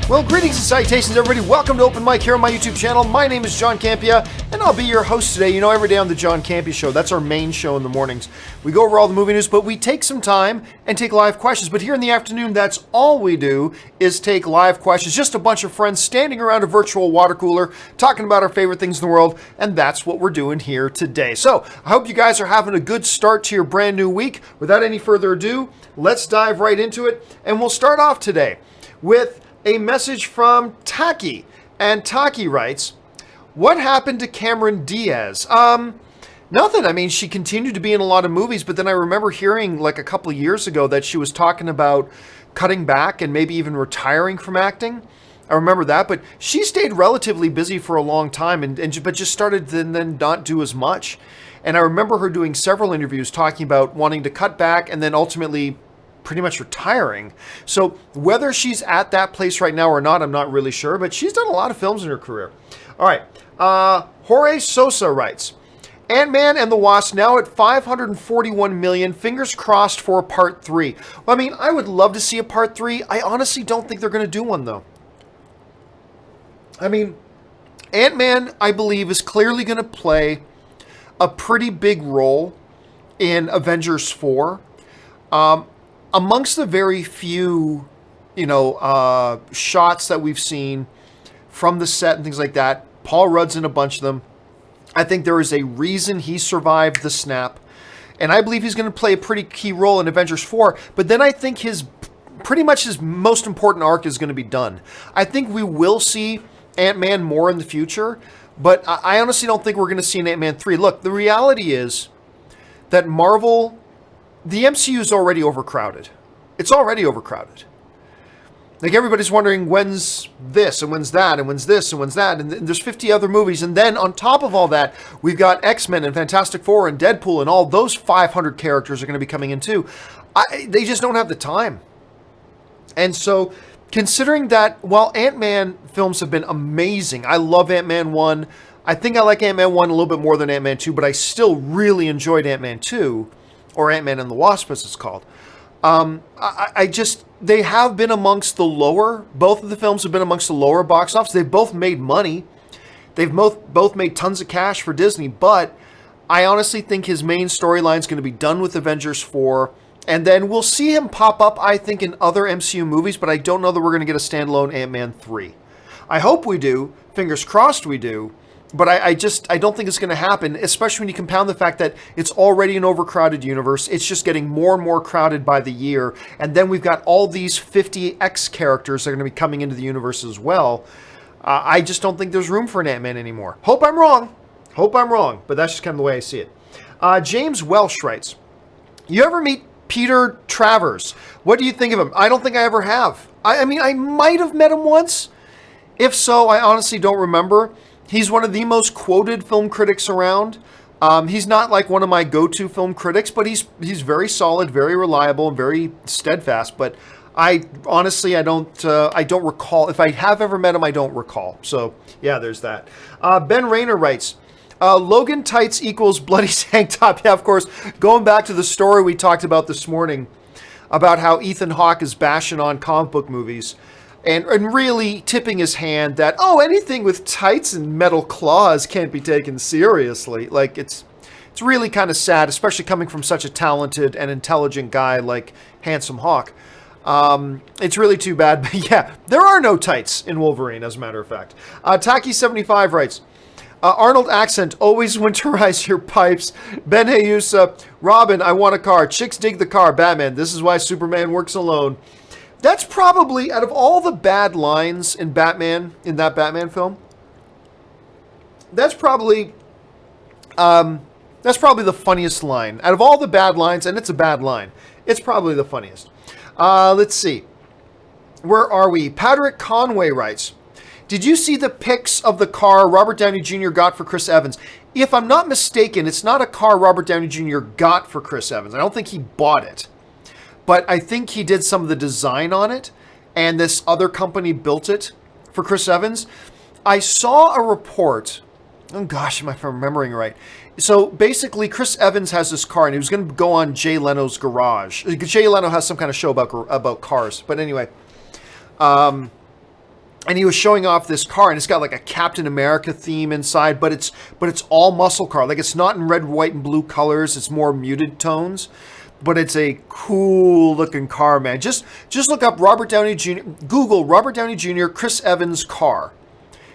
Well, greetings and salutations, everybody. Welcome to Open Mic here on my YouTube channel. My name is John Campea, and I'll be your host today. You know, every day on the John Campea Show. That's our main show in the mornings. We go over all the movie news, but we take some time and take live questions. But here in the afternoon, that's all we do is take live questions. Just a bunch of friends standing around a virtual water cooler, talking about our favorite things in the world, and that's what we're doing here today. So, I hope you guys are having a good start to your brand new week. Without any further ado, let's dive right into it, and we'll start off today with a message from Taki, and Taki writes, "What happened to Cameron Diaz?" Nothing. I mean, she continued to be in a lot of movies, but then I remember hearing like a couple of years ago that she was talking about cutting back and maybe even retiring from acting. I remember that, but she stayed relatively busy for a long time, but just started to then not do as much. And I remember her doing several interviews talking about wanting to cut back and then ultimately pretty much retiring. So whether she's at that place right now or not, I'm not really sure, but she's done a lot of films in her career. All right. Jorge Sosa writes, Ant-Man and the Wasp now at 541 million. Fingers crossed for a part 3. Well, I mean, I would love to see a part 3. I honestly don't think they're going to do one, though. I mean, Ant-Man, I believe, is clearly going to play a pretty big role in Avengers 4. Amongst the very few, shots that we've seen from the set and things like that, Paul Rudd's in a bunch of them. I think there is a reason he survived the snap. And I believe he's going to play a pretty key role in Avengers 4. But then I think his most important arc is going to be done. I think we will see Ant-Man more in the future. But I honestly don't think we're going to see an Ant-Man 3. Look, the reality is that Marvel, the MCU is already overcrowded. It's already overcrowded. Like, everybody's wondering when's this and when's that and when's this and when's that. And there's 50 other movies. And then on top of all that, we've got X-Men and Fantastic Four and Deadpool, and all those 500 characters are going to be coming in too. They just don't have the time. And so, considering that while Ant-Man films have been amazing, I love Ant-Man 1. I think I like Ant-Man 1 a little bit more than Ant-Man 2, but I still really enjoyed Ant-Man 2, or Ant-Man and the Wasp as it's called. They have been amongst the lower, both of the films have been amongst the lower box office. They've both made money. They've both made tons of cash for Disney, but I honestly think his main storyline is going to be done with Avengers 4, and then we'll see him pop up, I think, in other MCU movies, but I don't know that we're going to get a standalone Ant-Man 3. I hope we do. Fingers crossed we do. But I don't think it's going to happen, especially when you compound the fact that it's already an overcrowded universe. It's just getting more and more crowded by the year. And then we've got all these 50 X characters that are going to be coming into the universe as well. I just don't think there's room for an Ant-Man anymore. Hope I'm wrong. But that's just kind of the way I see it. James Welsh writes, "You ever meet Peter Travers? What do you think of him?" I don't think I ever have. I mean, I might have met him once. If so, I honestly don't remember. He's one of the most quoted film critics around. He's not like one of my go-to film critics, but he's very solid, very reliable, and very steadfast. But I don't recall. If I have ever met him, I don't recall. So yeah, there's that. Ben Rayner writes, Logan tights equals bloody tank top. Yeah, of course. Going back to the story we talked about this morning about how Ethan Hawke is bashing on comic book movies. And really tipping his hand that, anything with tights and metal claws can't be taken seriously. Like, it's really kind of sad, especially coming from such a talented and intelligent guy like Handsome Hawk. It's really too bad. But yeah, there are no tights in Wolverine, as a matter of fact. Taki75 writes, Arnold accent, always winterize your pipes. Ben Hayusa, Robin, I want a car. Chicks dig the car. Batman, this is why Superman works alone. That's probably, out of all the bad lines in that Batman film, that's probably the funniest line. Out of all the bad lines, and it's a bad line, it's probably the funniest. Let's see. Where are we? Patrick Conway writes, "Did you see the pics of the car Robert Downey Jr. got for Chris Evans? If I'm not mistaken, it's not a car Robert Downey Jr. got for Chris Evans. I don't think he bought it. But I think he did some of the design on it, and this other company built it for Chris Evans. I saw a report. Oh gosh, am I remembering right? So basically, Chris Evans has this car, and he was going to go on Jay Leno's Garage. Jay Leno has some kind of show about cars. But anyway, and he was showing off this car, and it's got like a Captain America theme inside, but it's all muscle car. Like, it's not in red, white, and blue colors. It's more muted tones, but it's a cool looking car, man. Just look up Robert Downey Jr. Google Robert Downey Jr. Chris Evans car,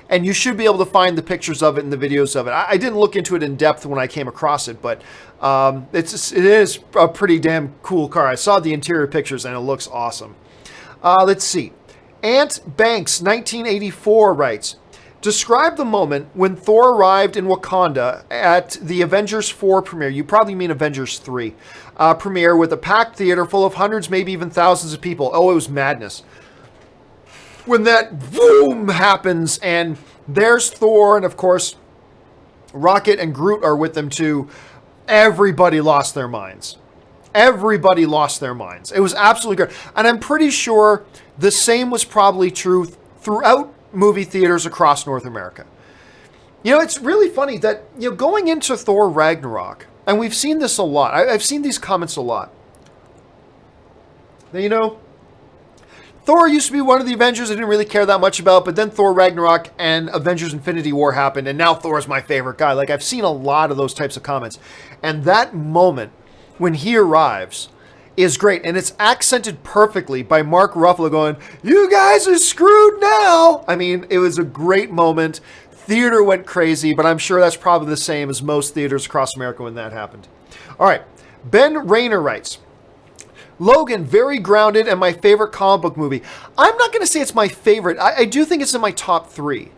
and you should be able to find the pictures of it and the videos of it. I didn't look into it in depth when I came across it, but it is a pretty damn cool car. I saw the interior pictures, and it looks awesome. Let's see. Ant Banks, 1984, writes, describe the moment when Thor arrived in Wakanda at the Avengers 4 premiere. You probably mean Avengers 3 premiere, with a packed theater full of hundreds, maybe even thousands of people. Oh, it was madness. When that boom happens, and there's Thor, and of course, Rocket and Groot are with them too. Everybody lost their minds. Everybody lost their minds. It was absolutely great. And I'm pretty sure the same was probably true throughout movie theaters across North America. You know, it's really funny that, you know, going into Thor Ragnarok, and we've seen this a lot. I've seen these comments a lot. Now, you know, Thor used to be one of the Avengers I didn't really care that much about, but then Thor Ragnarok and Avengers Infinity War happened, and now Thor's my favorite guy. Like, I've seen a lot of those types of comments. And that moment when he arrives is great, and it's accented perfectly by Mark Ruffalo going, "You guys are screwed now." I mean, it was a great moment. Theater went crazy, but I'm sure that's probably the same as most theaters across America when that happened. All right, Ben Rayner writes, Logan, very grounded and my favorite comic book movie. I'm not going to say it's my favorite. I do think it's in my top three.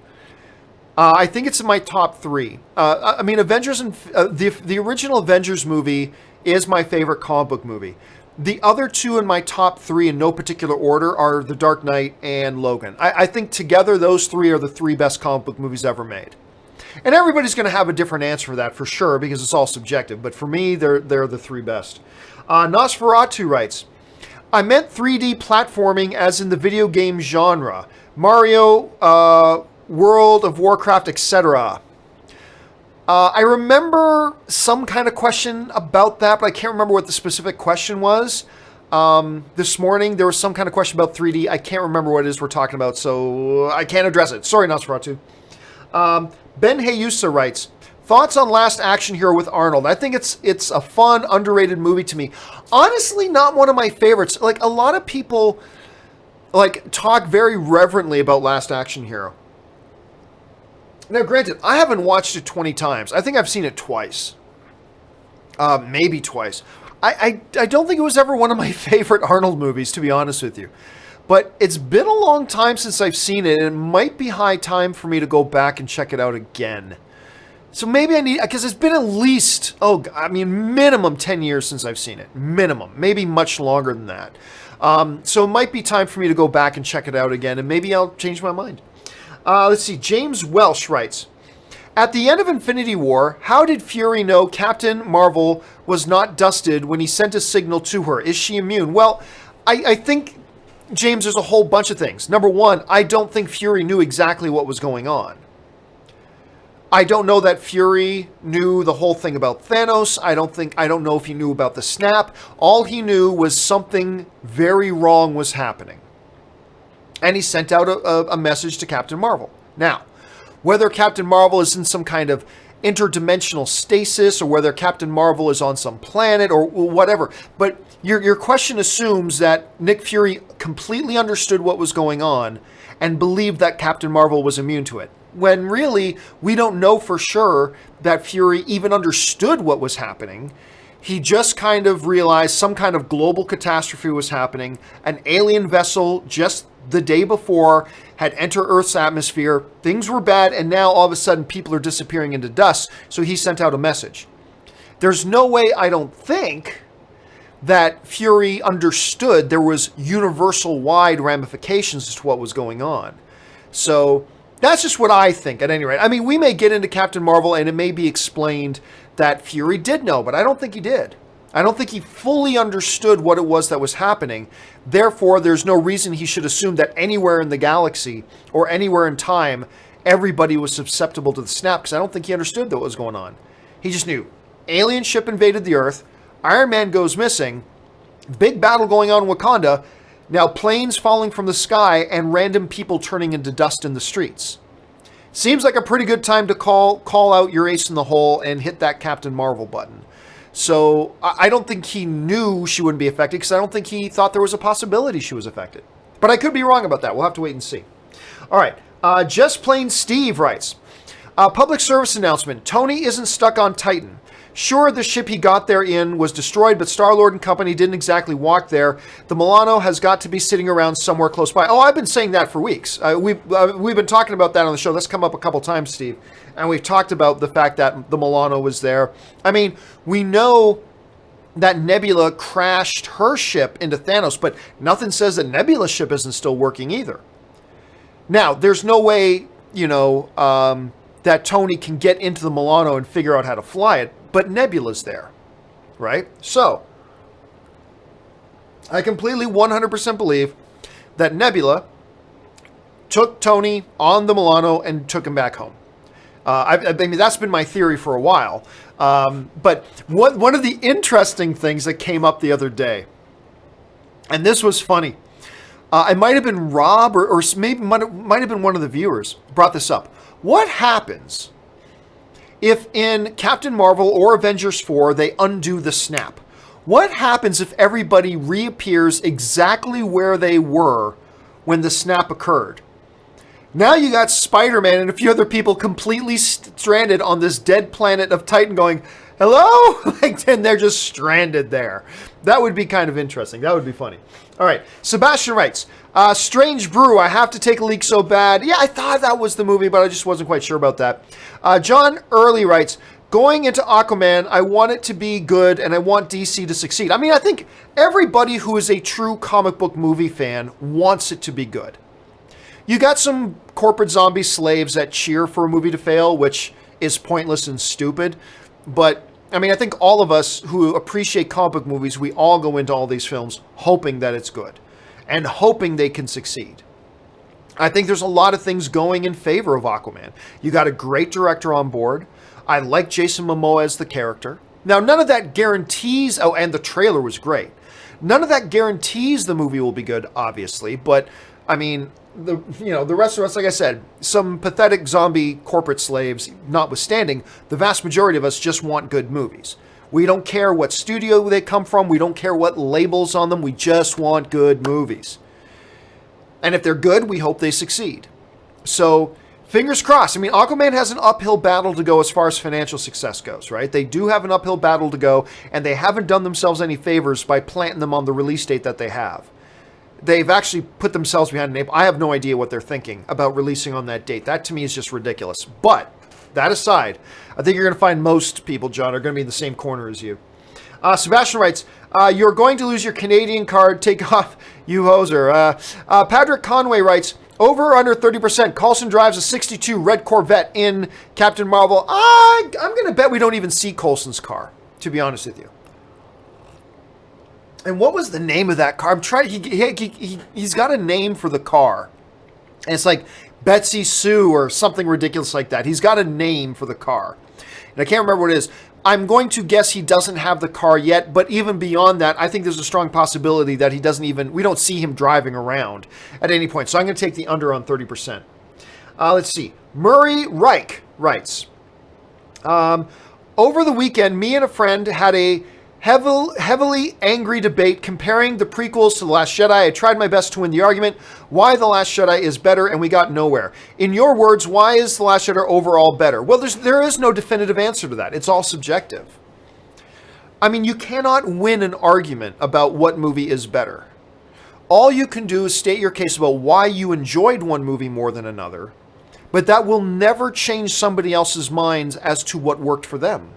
I think it's in my top three. I mean, Avengers and the original Avengers movie is my favorite comic book movie. The other two in my top three in no particular order are The Dark Knight and Logan. I think together those three are the three best comic book movies ever made. And everybody's going to have a different answer for that for sure, because it's all subjective. But for me, they're the three best. Nosferatu writes, I meant 3D platforming as in the video game genre. Mario, World of Warcraft, etc. I remember some kind of question about that, but I can't remember what the specific question was. This morning, there was some kind of question about 3D. I can't remember what it is we're talking about, so I can't address it. Sorry, Nosferatu. Ben Hayusa writes, thoughts on Last Action Hero with Arnold. I think it's a fun, underrated movie to me. Honestly, not one of my favorites. Like, a lot of people talk very reverently about Last Action Hero. Now, granted, I haven't watched it 20 times. I think I've seen it twice. Maybe twice. I don't think it was ever one of my favorite Arnold movies, to be honest with you. But it's been a long time since I've seen it, and it might be high time for me to go back and check it out again. So maybe I need, because it's been at least, minimum 10 years since I've seen it. Minimum. Maybe much longer than that. So it might be time for me to go back and check it out again, and maybe I'll change my mind. Let's see. James Welsh writes, at the end of Infinity War, how did Fury know Captain Marvel was not dusted when he sent a signal to her? Is she immune? Well, I think, James, there's a whole bunch of things. Number one, I don't think Fury knew exactly what was going on. I don't know that Fury knew the whole thing about Thanos. I don't know if he knew about the snap. All he knew was something very wrong was happening. And he sent out a message to Captain Marvel. Now, whether Captain Marvel is in some kind of interdimensional stasis, or whether Captain Marvel is on some planet, or whatever, but your question assumes that Nick Fury completely understood what was going on and believed that Captain Marvel was immune to it. When really, we don't know for sure that Fury even understood what was happening. He just kind of realized some kind of global catastrophe was happening. An alien vessel just the day before had entered Earth's atmosphere. Things were bad, and now all of a sudden people are disappearing into dust. So he sent out a message. There's no way, I don't think, that Fury understood there was universal-wide ramifications as to what was going on. So that's just what I think, at any rate. I mean, we may get into Captain Marvel, and it may be explained that Fury did know, but I don't think he did. I don't think he fully understood what it was that was happening. Therefore, there's no reason he should assume that anywhere in the galaxy or anywhere in time, everybody was susceptible to the snap, because I don't think he understood what was going on. He just knew. Alien ship invaded the Earth. Iron Man goes missing. Big battle going on in Wakanda. Now, planes falling from the sky and random people turning into dust in the streets. Seems like a pretty good time to call out your ace in the hole and hit that Captain Marvel button. So I don't think he knew she wouldn't be affected, because I don't think he thought there was a possibility she was affected. But I could be wrong about that. We'll have to wait and see. All right. Just Plain Steve writes, public service announcement. Tony isn't stuck on Titan. Sure, the ship he got there in was destroyed, but Star-Lord and company didn't exactly walk there. The Milano has got to be sitting around somewhere close by. Oh, I've been saying that for weeks. We've been talking about that on the show. That's come up a couple times, Steve. And we've talked about the fact that the Milano was there. I mean, we know that Nebula crashed her ship into Thanos, but nothing says that Nebula's ship isn't still working either. Now, there's no way, that Tony can get into the Milano and figure out how to fly it, but Nebula's there, right? So, I completely 100% believe that Nebula took Tony on the Milano and took him back home. I mean, that's been my theory for a while. But one of the interesting things that came up the other day, and this was funny, it might have been Rob or maybe might have been one of the viewers brought this up. What happens if in Captain Marvel or Avengers 4 they undo the snap? What happens if everybody reappears exactly where they were when the snap occurred? Now you got Spider-Man and a few other people completely stranded on this dead planet of Titan going, hello? And they're just stranded there. That would be kind of interesting. That would be funny. All right. Sebastian writes, Strange Brew, I have to take a leak so bad. Yeah, I thought that was the movie, but I just wasn't quite sure about that. John Early writes, going into Aquaman, I want it to be good and I want DC to succeed. I mean, I think everybody who is a true comic book movie fan wants it to be good. You got some corporate zombie slaves that cheer for a movie to fail, which is pointless and stupid. But, I mean, I think all of us who appreciate comic book movies, we all go into all these films hoping that it's good and hoping they can succeed. I think there's a lot of things going in favor of Aquaman. You got a great director on board. I like Jason Momoa as the character. Now, none of that guarantees... Oh, and the trailer was great. None of that guarantees the movie will be good, obviously. But, I mean... the rest of us, like I said, some pathetic zombie corporate slaves notwithstanding, the vast majority of us just want good movies. We don't care what studio they come from. We don't care what labels on them. We just want good movies. And if they're good, we hope they succeed. So, fingers crossed. I mean, Aquaman has an uphill battle to go as far as financial success goes, right? They do have an uphill battle to go, and they haven't done themselves any favors by planting them on the release date that they have. They've actually put themselves behind an ape. I have no idea what they're thinking about releasing on that date. That to me is just ridiculous. But that aside, I think you're going to find most people, John, are going to be in the same corner as you. Sebastian writes, you're going to lose your Canadian card. Take off, you hoser. Patrick Conway writes, over or under 30%. Coulson drives a 62 red Corvette in Captain Marvel. I'm going to bet we don't even see Coulson's car, to be honest with you. And what was the name of that car? I'm trying. He's got a name for the car, and it's like Betsy Sue or something ridiculous like that. He's got a name for the car, and I can't remember what it is. I'm going to guess he doesn't have the car yet, but even beyond that, I think there's a strong possibility that he doesn't even. We don't see him driving around at any point. So I'm going to take the under on 30%. Let's see. Murray Reich writes, over the weekend, me and a friend had a heavily angry debate comparing the prequels to The Last Jedi. I tried my best to win the argument why The Last Jedi is better, and we got nowhere. In your words, why is The Last Jedi overall better? Well, there is no definitive answer to that. It's all subjective. I mean, you cannot win an argument about what movie is better. All you can do is state your case about why you enjoyed one movie more than another, but that will never change somebody else's minds as to what worked for them.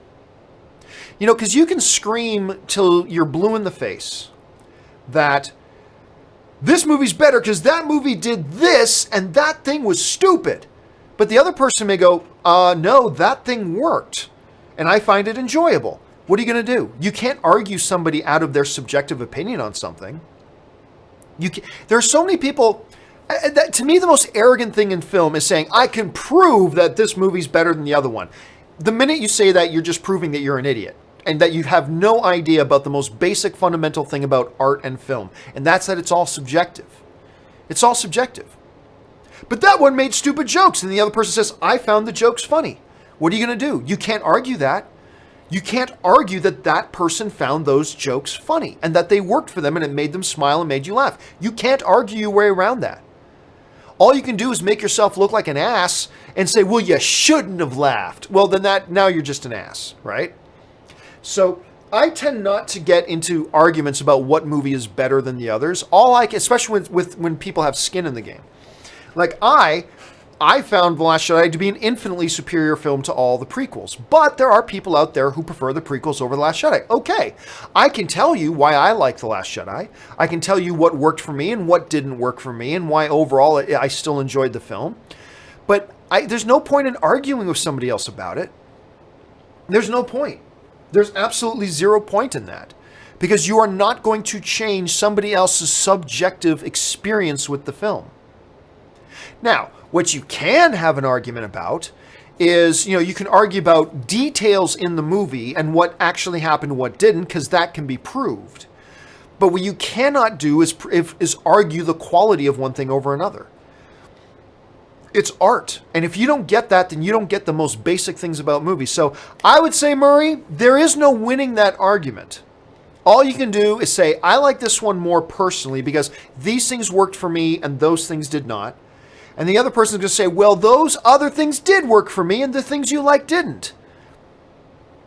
You know, because you can scream till you're blue in the face that this movie's better because that movie did this and that thing was stupid. But the other person may go, no, that thing worked and I find it enjoyable. What are you going to do? You can't argue somebody out of their subjective opinion on something. There are so many people... to me, the most arrogant thing in film is saying, I can prove that this movie's better than the other one. The minute you say that, you're just proving that you're an idiot. and that you have no idea about the most basic fundamental thing about art and film, and that's that it's all subjective. It's all subjective. But that one made stupid jokes, and the other person says, I found the jokes funny. What are you going to do? You can't argue that. You can't argue that that person found those jokes funny and that they worked for them and it made them smile and made you laugh. You can't argue your way around that. All you can do is make yourself look like an ass and say, well, you shouldn't have laughed. Well, then now you're just an ass, right? So I tend not to get into arguments about what movie is better than the others. Especially when people have skin in the game. Like I found The Last Jedi to be an infinitely superior film to all the prequels. But there are people out there who prefer the prequels over The Last Jedi. Okay, I can tell you why I like The Last Jedi. I can tell you what worked for me and what didn't work for me and why overall I still enjoyed the film. But there's no point in arguing with somebody else about it. There's no point. There's absolutely zero point in that. Because you are not going to change somebody else's subjective experience with the film. Now, what you can have an argument about is, you can argue about details in the movie and what actually happened and what didn't, because that can be proved. But what you cannot do is argue the quality of one thing over another. It's art. And if you don't get that, then you don't get the most basic things about movies. So I would say, Murray, there is no winning that argument. All you can do is say, I like this one more personally because these things worked for me and those things did not. And the other person's going to say, well, those other things did work for me and the things you like didn't.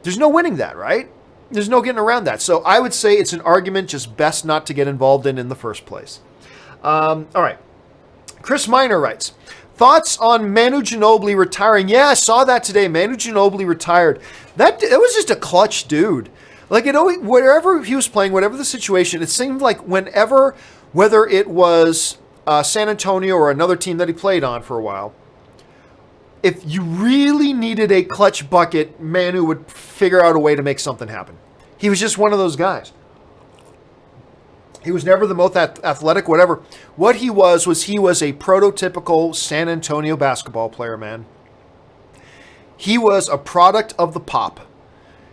There's no winning that, right? There's no getting around that. So I would say it's an argument just best not to get involved in the first place. All right. Chris Miner writes, thoughts on Manu Ginobili retiring? Yeah, I saw that today. Manu Ginobili retired. It was just a clutch dude. Like, wherever he was playing, whatever the situation, it seemed like whether it was San Antonio or another team that he played on for a while, if you really needed a clutch bucket, Manu would figure out a way to make something happen. He was just one of those guys. He was never the most athletic, whatever. What he was he was a prototypical San Antonio basketball player, man. He was a product of the pop.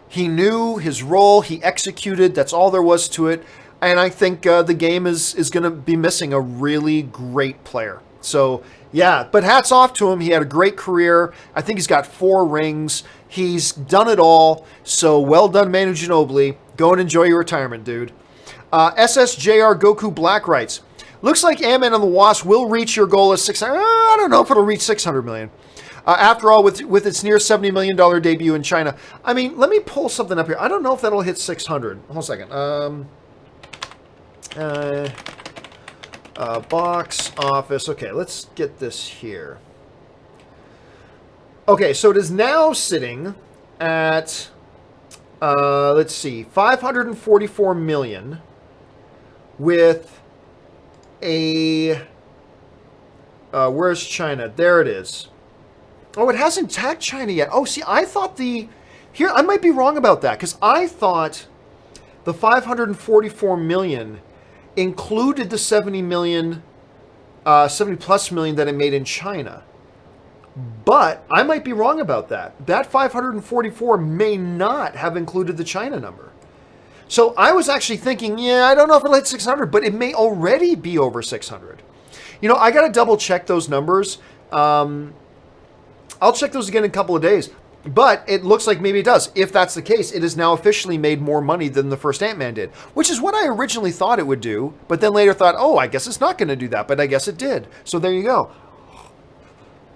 He knew his role. He executed. That's all there was to it. And I think the game is going to be missing a really great player. So, yeah, but hats off to him. He had a great career. I think he's got 4 rings. He's done it all. So, well done, Manu Ginobili. Go and enjoy your retirement, dude. SSJR Goku Black writes, looks like Ant-Man and the Wasp will reach your goal of 600. I don't know if it'll reach 600 million. After all, with its near $70 million debut in China. I mean, let me pull something up here. I don't know if that'll hit 600. Hold on a second. Box office. Okay, let's get this here. Okay, so it is now sitting at, let's see, 544 million with a, where's China? There it is. Oh, it hasn't tagged China yet. Oh, see, I thought I might be wrong about that, because I thought the 544 million included the 70 plus million that it made in China. But I might be wrong about that. That 544 may not have included the China number. So I was actually thinking, I don't know if it'll hit 600, but it may already be over 600. I got to double check those numbers. I'll check those again in a couple of days. But it looks like maybe it does. If that's the case, it has now officially made more money than the first Ant-Man did, which is what I originally thought it would do, but then later thought, I guess it's not going to do that, but I guess it did. So there you go.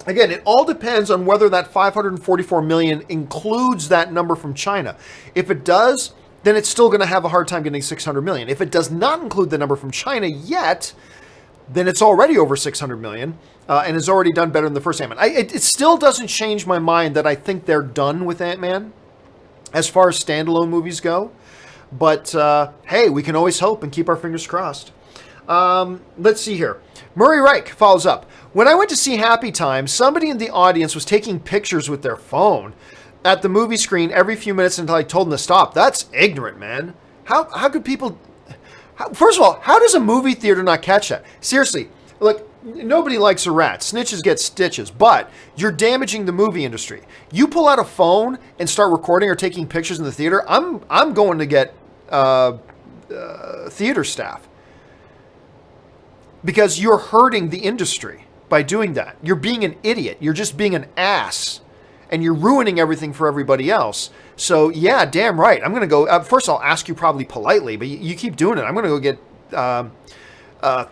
Again, it all depends on whether that 544 million includes that number from China. If it does, then it's still going to have a hard time getting 600 million. If it does not include the number from China yet, then it's already over 600 million. And has already done better than the first Ant-Man. It still doesn't change my mind that I think they're done with Ant-Man as far as standalone movies go. But, hey, we can always hope and keep our fingers crossed. Let's see here. Murray Reich follows up. When I went to see Happytime, somebody in the audience was taking pictures with their phone at the movie screen every few minutes until I told them to stop. That's ignorant, man. How could people... First of all, how does a movie theater not catch that? Seriously, look... nobody likes a rat. Snitches get stitches, but you're damaging the movie industry. You pull out a phone and start recording or taking pictures in the theater, I'm going to get theater staff, because you're hurting the industry by doing that. You're being an idiot. You're just being an ass, and you're ruining everything for everybody else. So yeah, damn right. I'm going to go, first I'll ask you probably politely, but you keep doing it. I'm going to go get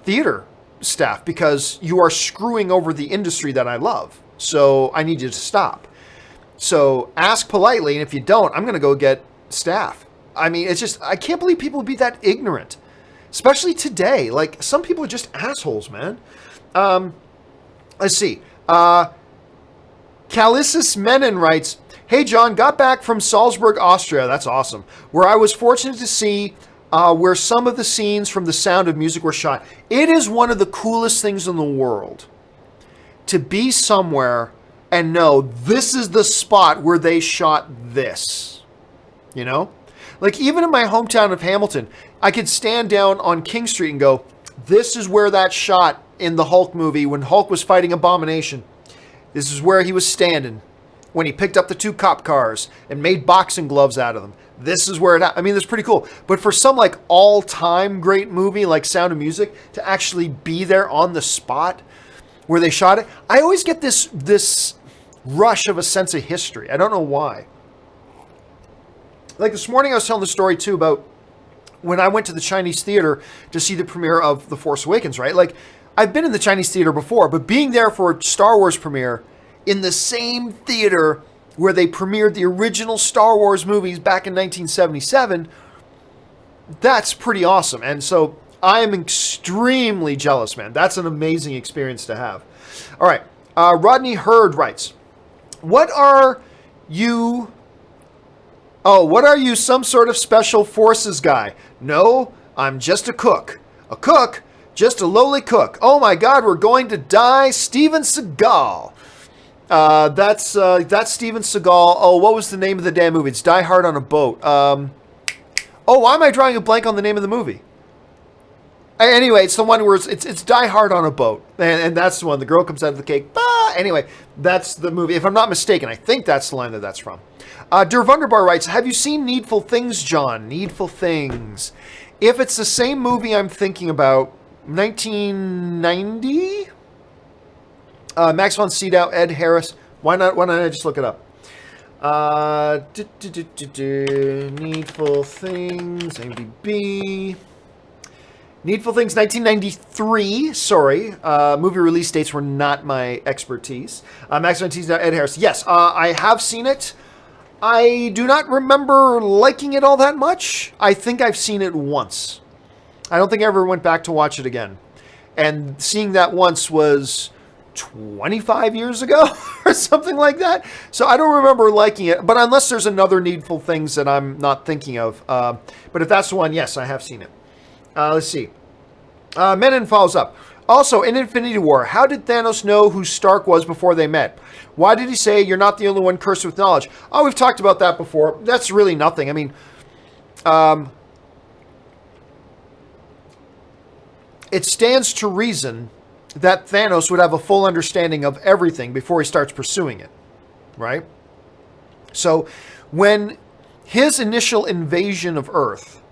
theater staff, because you are screwing over the industry that I love. So I need you to stop. So ask politely, and if you don't, I'm going to go get staff. I mean, it's just, I can't believe people would be that ignorant, especially today. Like, some people are just assholes, man. Let's see. Calissus Menon writes, "Hey John, got back from Salzburg, Austria. That's awesome. Where I was fortunate to see where some of the scenes from The Sound of Music were shot. It is one of the coolest things in the world to be somewhere and know this is the spot where they shot this. You know? Like, even in my hometown of Hamilton, I could stand down on King Street and go, this is where that shot in the Hulk movie when Hulk was fighting Abomination. This is where he was standing when he picked up the 2 cop cars and made boxing gloves out of them. This is where I mean, that's pretty cool. But for some like all-time great movie like Sound of Music to actually be there on the spot where they shot it, I always get this rush of a sense of history. I don't know why. Like this morning I was telling the story too about when I went to the Chinese theater to see the premiere of The Force Awakens, right? Like, I've been in the Chinese theater before, but being there for a Star Wars premiere in the same theater where they premiered the original Star Wars movies back in 1977, that's pretty awesome. And so I am extremely jealous, man. That's an amazing experience to have. All right. Rodney Hurd writes, what are you, some sort of special forces guy? No, I'm just a cook. A cook? Just a lowly cook. Oh my God, we're going to die. Steven Seagal. That's Steven Seagal. Oh, what was the name of the damn movie? It's Die Hard on a Boat. Why am I drawing a blank on the name of the movie? Anyway, it's the one where it's Die Hard on a Boat. And that's the one. The girl comes out of the cake. Bah! Anyway, that's the movie. If I'm not mistaken, I think that's the line that's from. Der Wunderbar writes, have you seen Needful Things, John? Needful Things. If it's the same movie I'm thinking about, 1990? Max von Sydow, Ed Harris. Why not I just look it up? Needful Things, IMDb. Needful Things, 1993. Sorry. Movie release dates were not my expertise. Max von Sydow, Ed Harris. Yes, I have seen it. I do not remember liking it all that much. I think I've seen it once. I don't think I ever went back to watch it again. And seeing that once was 25 years ago or something like that. So I don't remember liking it. But unless there's another Needful Things that I'm not thinking of. But if that's the one, yes, I have seen it. Let's see. Menon follows up. Also, in Infinity War, how did Thanos know who Stark was before they met? Why did he say, you're not the only one cursed with knowledge? Oh, we've talked about that before. That's really nothing. I mean, it stands to reason that Thanos would have a full understanding of everything before he starts pursuing it, right? So when his initial invasion of Earth,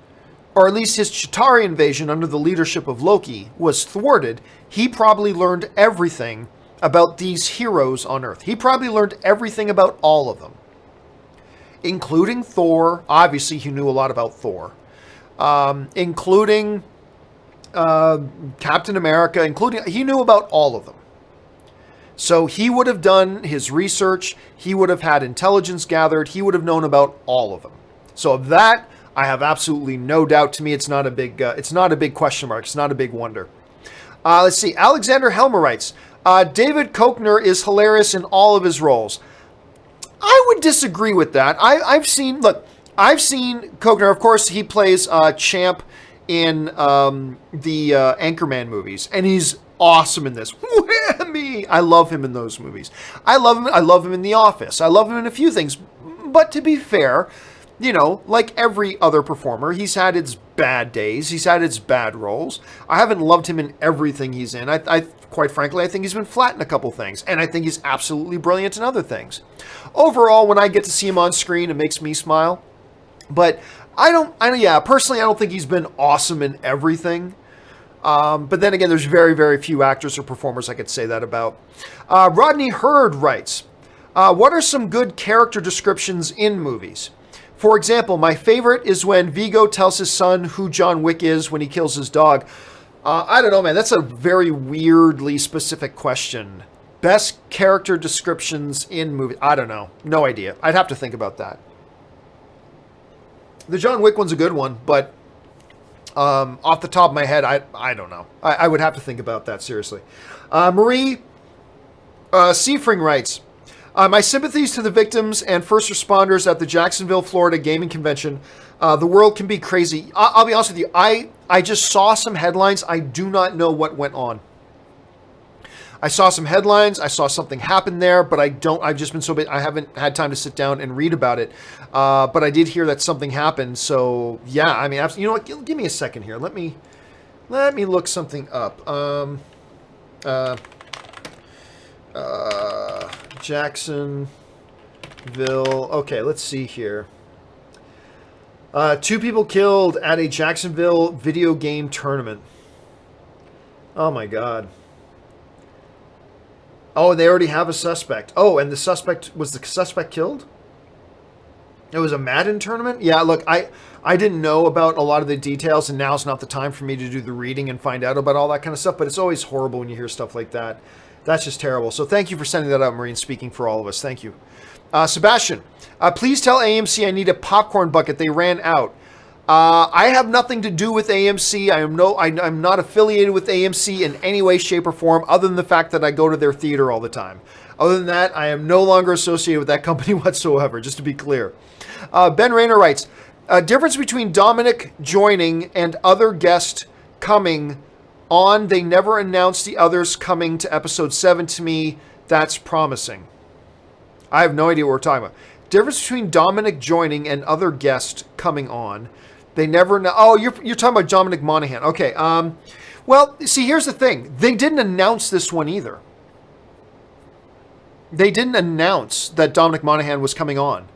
or at least his Chitauri invasion under the leadership of Loki, was thwarted, he probably learned everything about these heroes on Earth. He probably learned everything about all of them, including Thor. Obviously, he knew a lot about Thor, including Captain America, he knew about all of them. So he would have done his research. He would have had intelligence gathered. He would have known about all of them. So of that, I have absolutely no doubt. To me, it's not a big question mark. It's not a big wonder. Let's see. Alexander Helmer writes, David Koechner is hilarious in all of his roles. I would disagree with that. I've seen Koechner. Of course, he plays Champ in the Anchorman movies, and he's awesome in this. Whammy! I love him in those movies. I love him in The Office. I love him in a few things. But to be fair, like every other performer, he's had its bad days. He's had its bad roles. I haven't loved him in everything he's in. I quite frankly, I think he's been flat in a couple things, and I think he's absolutely brilliant in other things. Overall, when I get to see him on screen, it makes me smile. But personally, I don't think he's been awesome in everything. But then again, there's very, very few actors or performers I could say that about. Rodney Hurd writes, what are some good character descriptions in movies? For example, my favorite is when Viggo tells his son who John Wick is when he kills his dog. I don't know, man. That's a very weirdly specific question. Best character descriptions in movies. I don't know. No idea. I'd have to think about that. The John Wick one's a good one, but off the top of my head, I don't know. I would have to think about that, seriously. Marie Seifring writes, my sympathies to the victims and first responders at the Jacksonville, Florida Gaming Convention. The world can be crazy. I'll be honest with you. I just saw some headlines. I do not know what went on. I saw some headlines. I saw something happen there, but I've just been so busy. I haven't had time to sit down and read about it. But I did hear that something happened. So yeah, I mean, you know what? Give me a second here. Let me look something up. Jacksonville. Okay, let's see here. 2 people killed at a Jacksonville video game tournament. Oh my God. Oh, they already have a suspect. Oh, and the suspect killed? It was a Madden tournament? Yeah, look, I didn't know about a lot of the details, and now's not the time for me to do the reading and find out about all that kind of stuff, but it's always horrible when you hear stuff like that. That's just terrible. So thank you for sending that out, Maureen, speaking for all of us. Thank you. Sebastian, please tell AMC I need a popcorn bucket. They ran out. I have nothing to do with AMC. I'm not affiliated with AMC in any way, shape, or form, other than the fact that I go to their theater all the time. Other than that, I am no longer associated with that company whatsoever, just to be clear. Ben Rayner writes, difference between Dominic joining and other guest coming on. They never announced the others coming to episode 7 to me. That's promising. I have no idea what we're talking about. Difference between Dominic joining and other guests coming on. They never know. Oh, you're talking about Dominic Monaghan. Okay. Well, see, here's the thing. They didn't announce this one either. They didn't announce that Dominic Monaghan was coming on.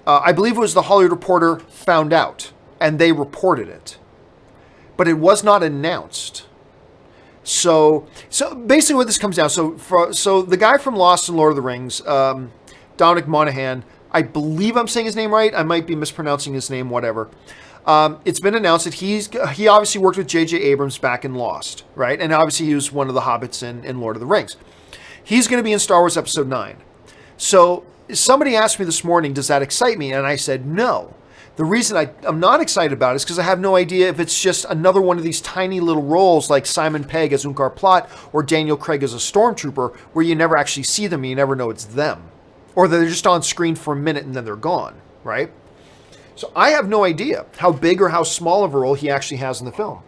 I believe it was the Hollywood Reporter found out, and they reported it. But it was not announced. So basically what this comes down, so the guy from Lost and Lord of the Rings, Dominic Monaghan, I believe I'm saying his name right. I might be mispronouncing his name, whatever. It's been announced that he obviously worked with J.J. Abrams back in Lost, right? And obviously he was one of the hobbits in Lord of the Rings. He's going to be in Star Wars Episode 9. So somebody asked me this morning, does that excite me? And I said, no. The reason I'm not excited about it is because I have no idea if it's just another one of these tiny little roles like Simon Pegg as Unkar Plutt or Daniel Craig as a stormtrooper where you never actually see them and you never know it's them. Or they're just on screen for a minute and then they're gone, right? So I have no idea how big or how small of a role he actually has in the film.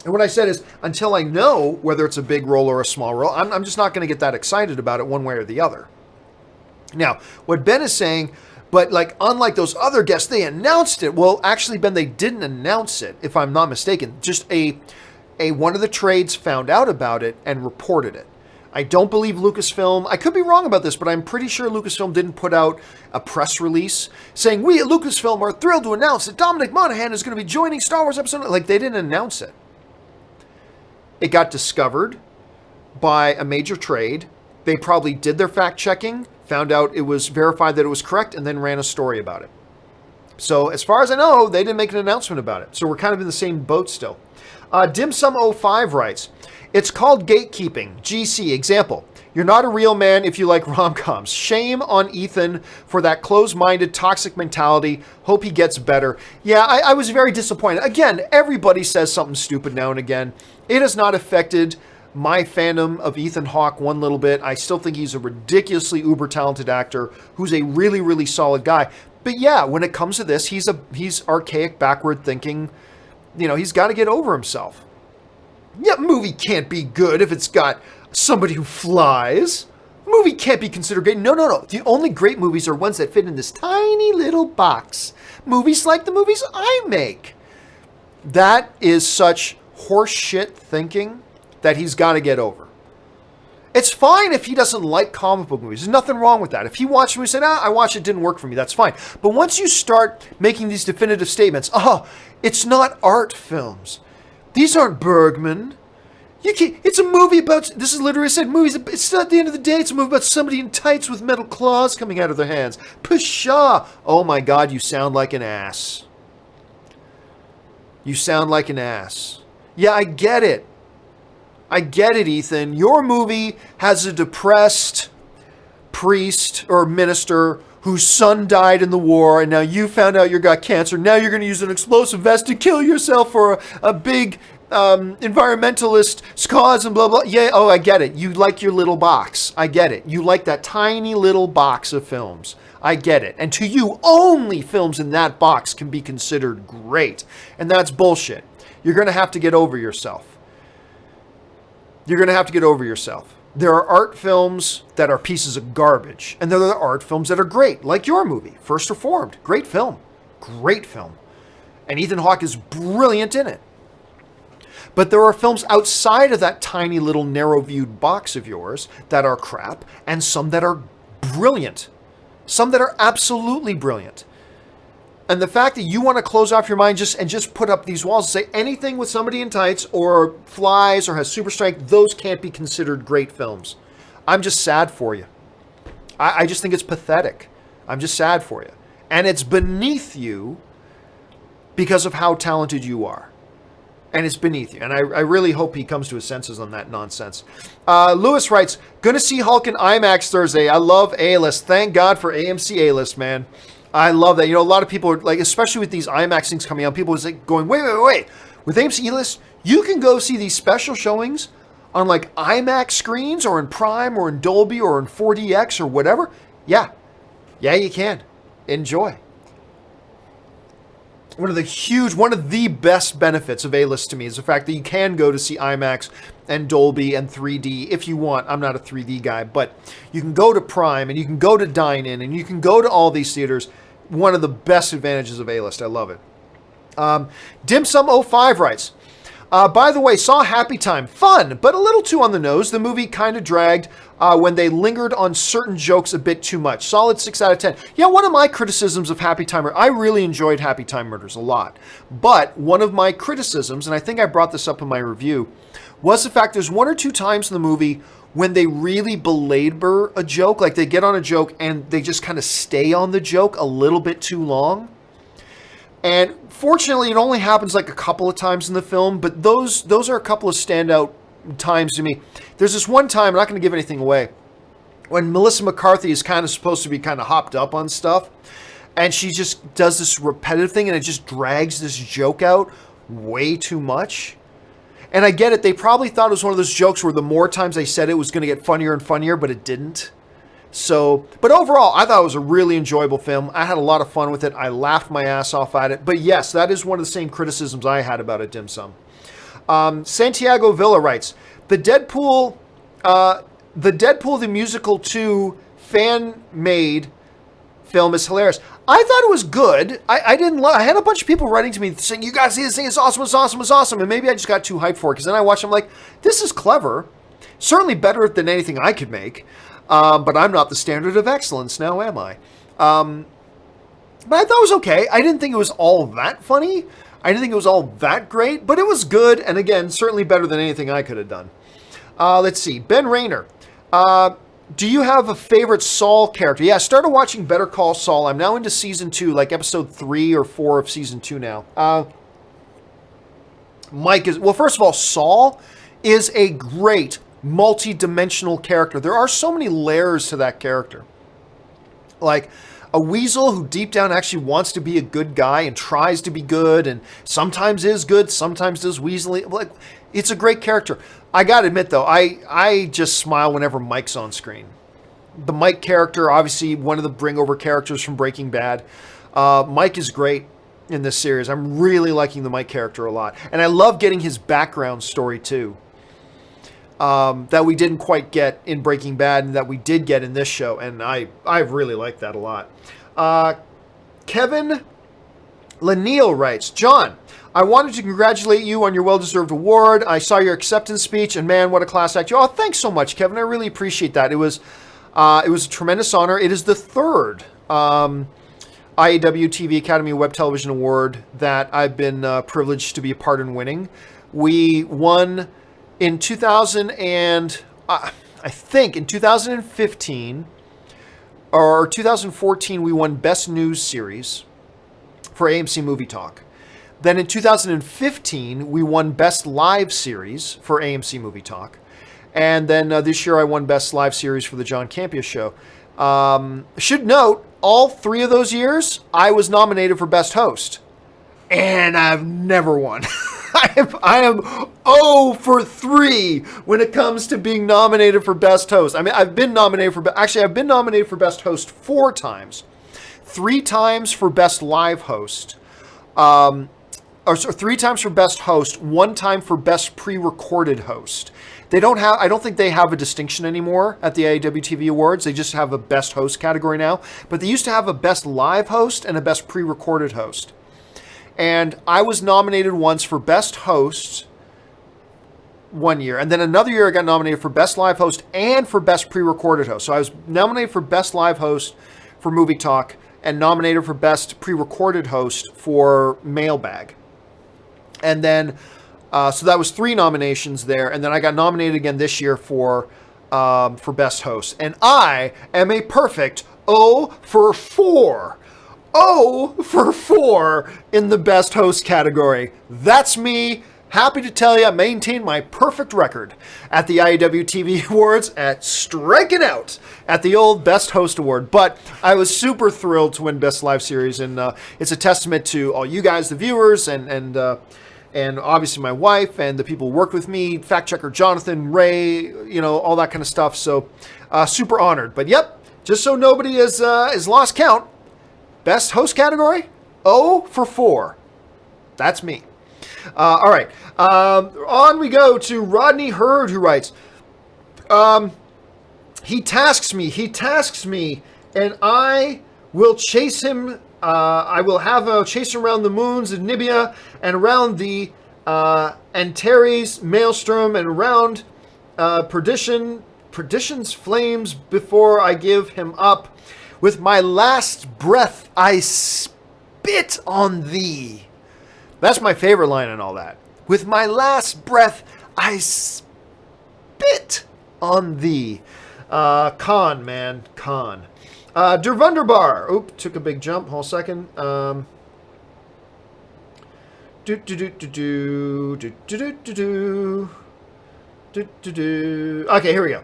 And what I said is, until I know whether it's a big role or a small role, I'm just not going to get that excited about it one way or the other. Now, what Ben is saying, but like unlike those other guests, they announced it. Well, actually, Ben, they didn't announce it, if I'm not mistaken. Just one of the trades found out about it and reported it. I don't believe Lucasfilm, I could be wrong about this, but I'm pretty sure Lucasfilm didn't put out a press release saying, we at Lucasfilm are thrilled to announce that Dominic Monaghan is going to be joining Star Wars Episode 9. Like, they didn't announce it. It got discovered by a major trade. They probably did their fact-checking, found out it was verified that it was correct, and then ran a story about it. So as far as I know, they didn't make an announcement about it. So we're kind of in the same boat still. Dimsum05 writes, it's called gatekeeping. GC, example. You're not a real man if you like rom-coms. Shame on Ethan for that closed-minded, toxic mentality. Hope he gets better. Yeah, I was very disappointed. Again, everybody says something stupid now and again. It has not affected my fandom of Ethan Hawke one little bit. I still think he's a ridiculously uber-talented actor who's a really, really solid guy. But yeah, when it comes to this, he's archaic, backward-thinking. You know, he's got to get over himself. Yeah, movie can't be good if it's got somebody who flies. movie can't be considered great. No, no, no. The only great movies are ones that fit in this tiny little box. Movies like the movies I make. That is such horseshit thinking that he's got to get over. It's fine if he doesn't like comic book movies. There's nothing wrong with that. If he watched a movie and said, I watched it, didn't work for me, that's fine. But once you start making these definitive statements, it's not art films. These aren't Bergman. You can't, it's a movie about, this is literally said, movies, it's not at the end of the day, it's a movie about somebody in tights with metal claws coming out of their hands. Pshaw! Oh my God, you sound like an ass. You sound like an ass. Yeah, I get it. I get it, Ethan. Your movie has a depressed priest or minister whose son died in the war, and now you found out you got cancer. Now you're going to use an explosive vest to kill yourself for a big environmentalist cause and blah, blah. Yeah, I get it. You like your little box. I get it. You like that tiny little box of films. I get it. And to you, only films in that box can be considered great. And that's bullshit. You're going to have to get over yourself. You're going to have to get over yourself. There are art films that are pieces of garbage, and there are art films that are great, like your movie, First Reformed. Great film. Great film. And Ethan Hawke is brilliant in it. But there are films outside of that tiny little narrow-viewed box of yours that are crap, and some that are brilliant. Some that are absolutely brilliant. And the fact that you want to close off your mind just put up these walls and say anything with somebody in tights or flies or has super strength, those can't be considered great films. I'm just sad for you. I just think it's pathetic. I'm just sad for you. And it's beneath you because of how talented you are. And it's beneath you. And I really hope he comes to his senses on that nonsense. Lewis writes, gonna see Hulk in IMAX Thursday. I love A-List. Thank God for AMC A-List, man. I love that. You know, a lot of people are like, especially with these IMAX things coming out, people are like going, wait. With AMC A-List, you can go see these special showings on like IMAX screens or in Prime or in Dolby or in 4DX or whatever. Yeah, you can. Enjoy. One of the best benefits of A-List to me is the fact that you can go to see IMAX and Dolby and 3D if you want. I'm not a 3D guy, but you can go to Prime and you can go to Dine-In and you can go to all these theaters. One of the best advantages of A-List. I love it. Dimsum05 writes, by the way, saw Happytime. Fun, but a little too on the nose. The movie kind of dragged when they lingered on certain jokes a bit too much. Solid 6 out of 10. Yeah, one of my criticisms of Happytime, I really enjoyed Happytime Murders a lot. But one of my criticisms, and I think I brought this up in my review, was the fact there's one or two times in the movie when they really belabor a joke. Like they get on a joke and they just kind of stay on the joke a little bit too long. And fortunately, it only happens like a couple of times in the film, but those are a couple of standout times to me. There's this one time, I'm not going to give anything away, when Melissa McCarthy is kind of supposed to be kind of hopped up on stuff, and she just does this repetitive thing, and it just drags this joke out way too much. And I get it, they probably thought it was one of those jokes where the more times they said it was going to get funnier and funnier, but it didn't. So, but overall, I thought it was a really enjoyable film. I had a lot of fun with it. I laughed my ass off at it. But yes, that is one of the same criticisms I had about it, Dim Sum. Santiago Villa writes, the Deadpool the Musical 2 fan-made film is hilarious. I thought it was good. I had a bunch of people writing to me saying, you guys see this thing, it's awesome, it's awesome, it's awesome. And maybe I just got too hyped for it, because then I watched it, I'm like, this is clever. Certainly better than anything I could make. But I'm not the standard of excellence now, am I? But I thought it was okay. I didn't think it was all that funny. I didn't think it was all that great, but it was good. And again, certainly better than anything I could have done. Let's see. Ben Rayner. Do you have a favorite Saul character? Yeah, I started watching Better Call Saul. I'm now into season 2, like episode 3 or 4 of season 2 now. Mike is, well, first of all, Saul is a great multi-dimensional character. There are so many layers to that character. Like a weasel who deep down actually wants to be a good guy and tries to be good and sometimes is good, sometimes does weaselly. Like, it's a great character. I gotta admit though, I just smile whenever Mike's on screen. The Mike character, obviously one of the bring-over characters from Breaking Bad. Mike is great in this series. I'm really liking the Mike character a lot. And I love getting his background story too. that we didn't quite get in Breaking Bad and that we did get in this show. And I really like that a lot. Kevin Laniel writes, John, I wanted to congratulate you on your well-deserved award. I saw your acceptance speech, and man, what a class act. Oh, thanks so much, Kevin. I really appreciate that. It was a tremendous honor. It is the third IAW TV Academy Web Television Award that I've been privileged to be a part in winning. We won in 2000 and I think in 2015 or 2014, we won Best News Series for AMC Movie Talk. Then in 2015, we won Best Live Series for AMC Movie Talk. And then this year I won Best Live Series for the John Campea Show. Should note, all 3 of those years, I was nominated for Best Host. And I've never won. I am 0 for 3 when it comes to being nominated for Best Host. I mean, I've been nominated for Best Host 4 times. 3 times for Best Live Host. Or 3 times for Best Host, 1 time for Best Pre-Recorded Host. I don't think they have a distinction anymore at the IAW TV Awards. They just have a Best Host category now. But they used to have a Best Live Host and a Best Pre-Recorded Host. And I was nominated once for Best Host 1 year. And then another year I got nominated for Best Live Host and for Best Pre-Recorded Host. So I was nominated for Best Live Host for Movie Talk and nominated for Best Pre-Recorded Host for Mailbag. And then, so that was 3 nominations there. And then I got nominated again this year for Best Host. And I am a perfect 0 for 4. 0 for 4 in the Best Host category. That's me. Happy to tell you I maintained my perfect record at the IAW TV Awards at striking out at the old Best Host Award. But I was super thrilled to win Best Live Series, and it's a testament to all you guys, the viewers, and obviously my wife and the people who worked with me, fact checker Jonathan, Ray, all that kind of stuff. So super honored. But yep, just so nobody is lost count, Best Host category, 0 for 4. That's me. All right. On we go to Rodney Hurd, who writes, he tasks me, and I will chase him. I will have a chase around the moons of Nibia and around the Antares maelstrom and around perdition's flames before I give him up. With my last breath, I spit on thee. That's my favorite line in all that. With my last breath, I spit on thee. Con, man. Con. Der Wunderbar. Oop, took a big jump. Hold a second. Okay, here we go.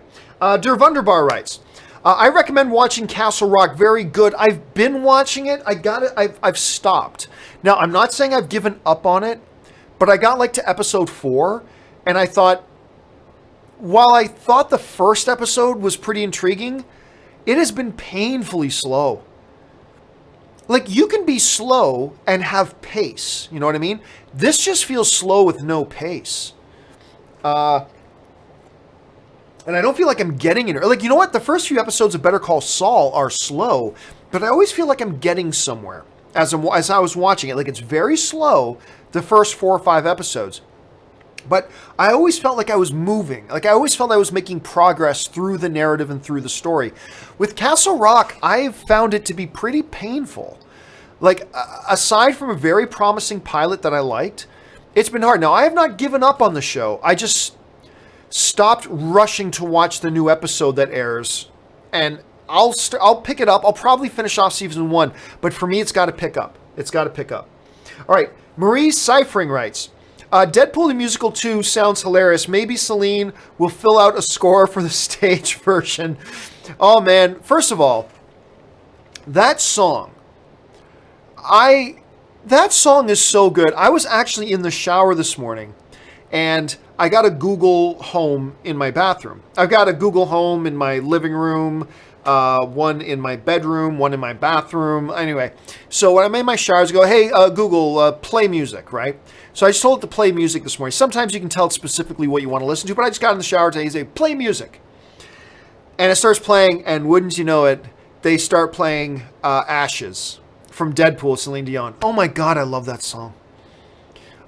Der Wunderbar writes, I recommend watching Castle Rock. Very good. I've been watching it. I've stopped. Now, I'm not saying I've given up on it, but I got to episode 4, and I thought, while I thought the first episode was pretty intriguing, it has been painfully slow. You can be slow and have pace. You know what I mean? This just feels slow with no pace. And I don't feel like I'm getting it. You know what? The first few episodes of Better Call Saul are slow, but I always feel like I'm getting somewhere as I was watching it. It's very slow, the first 4 or 5 episodes. But I always felt like I was moving. I always felt I was making progress through the narrative and through the story. With Castle Rock, I've found it to be pretty painful. Aside from a very promising pilot that I liked, it's been hard. Now, I have not given up on the show. I just stopped rushing to watch the new episode that airs, and I'll pick it up. I'll probably finish off season 1, but for me, it's got to pick up. It's got to pick up. All right, Marie Seifring writes, Deadpool the Musical 2 sounds hilarious. Maybe Celine will fill out a score for the stage version. Oh, man. First of all, that song is so good. I was actually in the shower this morning, and I got a Google Home in my bathroom. I've got a Google Home in my living room. one in my bedroom, one in my bathroom. Anyway, so when I'm in my showers, I go, hey, Google, play music, right? So I just told it to play music this morning. Sometimes you can tell it specifically what you want to listen to, but I just got in the shower today and say, play music. And it starts playing, and wouldn't you know it, they start playing Ashes from Deadpool, Celine Dion. Oh my God, I love that song.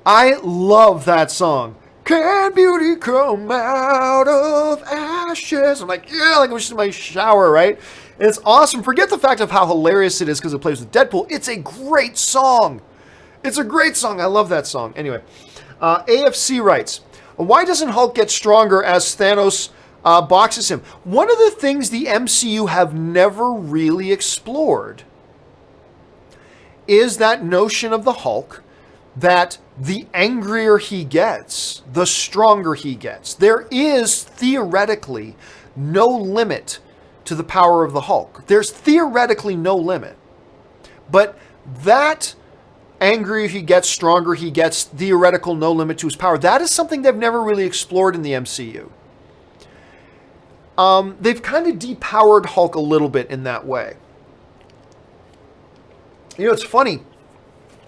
I love that song. Can beauty come out of ashes? I'm like, yeah, like I'm just in my shower, right? And it's awesome. Forget the fact of how hilarious it is because it plays with Deadpool. It's a great song. It's a great song. I love that song. Anyway, AFC writes, why doesn't Hulk get stronger as Thanos boxes him? One of the things the MCU have never really explored is that notion of the Hulk that the angrier he gets, the stronger he gets. There is theoretically no limit to the power of the Hulk. There's theoretically no limit. But that angrier he gets, stronger he gets, theoretical no limit to his power, that is something they've never really explored in the MCU. They've kind of depowered Hulk a little bit in that way. You know, it's funny.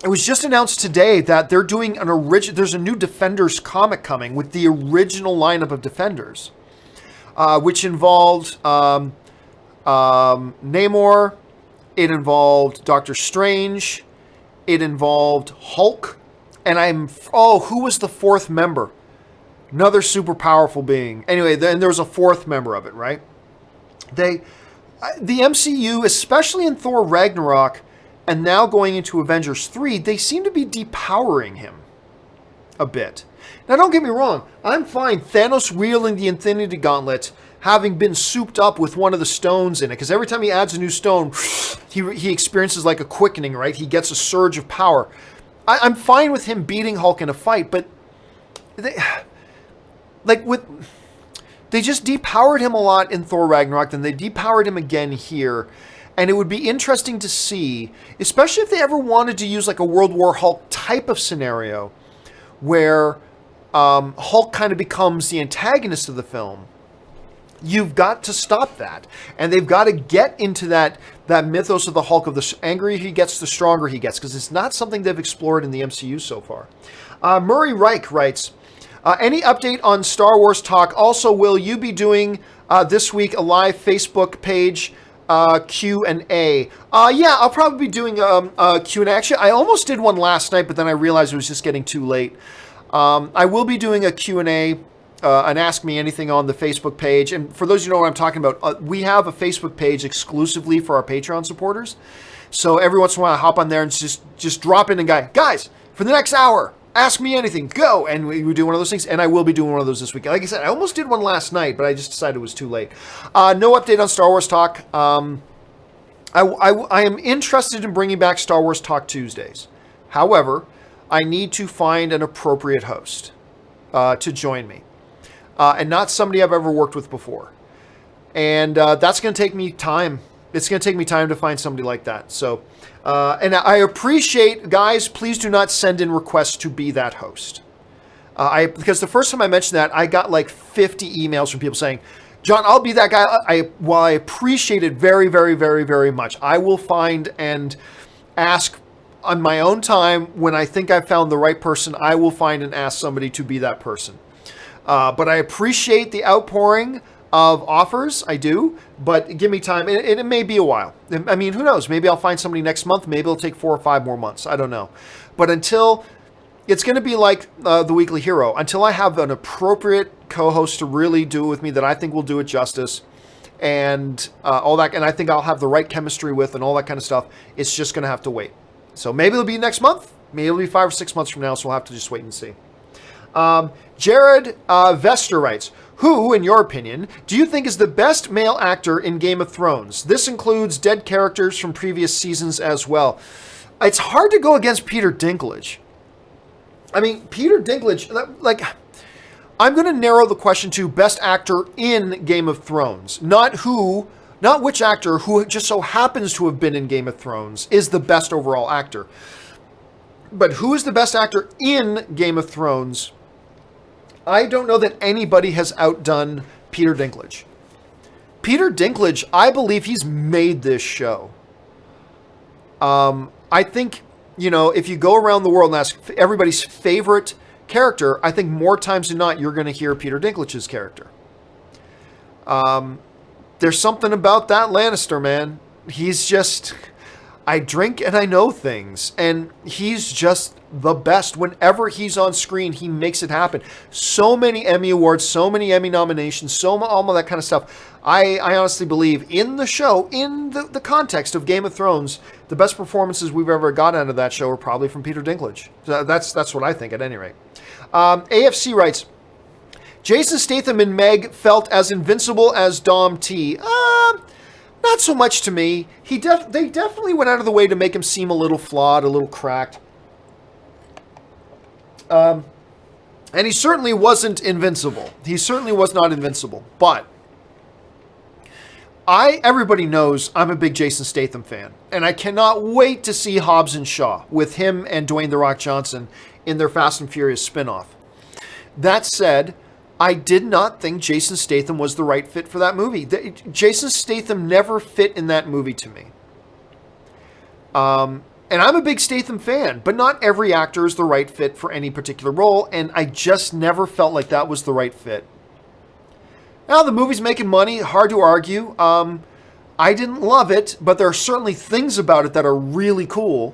It was just announced today that they're doing there's a new Defenders comic coming with the original lineup of Defenders, which involved Namor, it involved Doctor Strange, it involved Hulk, and who was the fourth member? Another super powerful being. Anyway, then there was a fourth member of it, right? The MCU, especially in Thor Ragnarok, and now going into Avengers 3, they seem to be depowering him a bit. Now, don't get me wrong. I'm fine Thanos wielding the Infinity Gauntlet, having been souped up with one of the stones in it. Because every time he adds a new stone, he experiences like a quickening, right? He gets a surge of power. I'm fine with him beating Hulk in a fight, but they just depowered him a lot in Thor Ragnarok, then they depowered him again here. And it would be interesting to see, especially if they ever wanted to use like a World War Hulk type of scenario where Hulk kind of becomes the antagonist of the film. You've got to stop that. And they've got to get into that mythos of the Hulk, of the angrier he gets, the stronger he gets, because it's not something they've explored in the MCU so far. Murray Reich writes, any update on Star Wars talk? Also, will you be doing this week a live Facebook page Q&A? Yeah, I'll probably be doing a Q&A. Actually, I almost did one last night, but then I realized it was just getting too late. I will be doing a Q&A, an Ask Me Anything on the Facebook page. And for those of you who know what I'm talking about, we have a Facebook page exclusively for our Patreon supporters. So every once in a while, I hop on there and just drop in and guys, for the next hour, ask me anything, go! And we do one of those things, and I will be doing one of those this week. Like I said, I almost did one last night, but I just decided it was too late. No update on Star Wars Talk. I am interested in bringing back Star Wars Talk Tuesdays. However, I need to find an appropriate host to join me, and not somebody I've ever worked with before. And that's going to take me time. It's going to take me time to find somebody like that. So, and I appreciate, guys, please do not send in requests to be that host. Because the first time I mentioned that, I got like 50 emails from people saying, John, I'll be that guy. While I appreciate it very, very, very, very much, I will find and ask on my own time when I think I've found the right person. I will find and ask somebody to be that person. But I appreciate the outpouring of offers, I do, but give me time. It may be a while. I mean, who knows? Maybe I'll find somebody next month. Maybe it'll take 4 or 5 more months. I don't know. But until, it's going to be like the Weekly Hero. Until I have an appropriate co-host to really do it with me that I think will do it justice and all that, and I think I'll have the right chemistry with and all that kind of stuff, it's just going to have to wait. So maybe it'll be next month. Maybe it'll be 5 or 6 months from now, so we'll have to just wait and see. Jared Vester writes, who, in your opinion, do you think is the best male actor in Game of Thrones? This includes dead characters from previous seasons as well. It's hard to go against Peter Dinklage. I mean, Peter Dinklage, like, I'm going to narrow the question to best actor in Game of Thrones. Not which actor who just so happens to have been in Game of Thrones is the best overall actor. But who is the best actor in Game of Thrones? I don't know that anybody has outdone Peter Dinklage. Peter Dinklage, I believe he's made this show. I think, if you go around the world and ask everybody's favorite character, I think more times than not, you're going to hear Peter Dinklage's character. There's something about that Lannister, man. He's just, I drink and I know things. And he's just the best. Whenever he's on screen, he makes it happen. So many Emmy Awards, so many Emmy nominations, all of that kind of stuff. I honestly believe in the show, in the context of Game of Thrones, the best performances we've ever got out of that show are probably from Peter Dinklage. So that's what I think at any rate. AFC writes, Jason Statham in Meg felt as invincible as Dom T. Not so much to me. They definitely went out of the way to make him seem a little flawed, a little cracked. And he certainly wasn't invincible. He certainly was not invincible. But everybody knows I'm a big Jason Statham fan. And I cannot wait to see Hobbs and Shaw with him and Dwayne "The Rock" Johnson in their Fast and Furious spinoff. That said, I did not think Jason Statham was the right fit for that movie. Jason Statham never fit in that movie to me. And I'm a big Statham fan, but not every actor is the right fit for any particular role, and I just never felt like that was the right fit. Now, the movie's making money, hard to argue. I didn't love it, but there are certainly things about it that are really cool.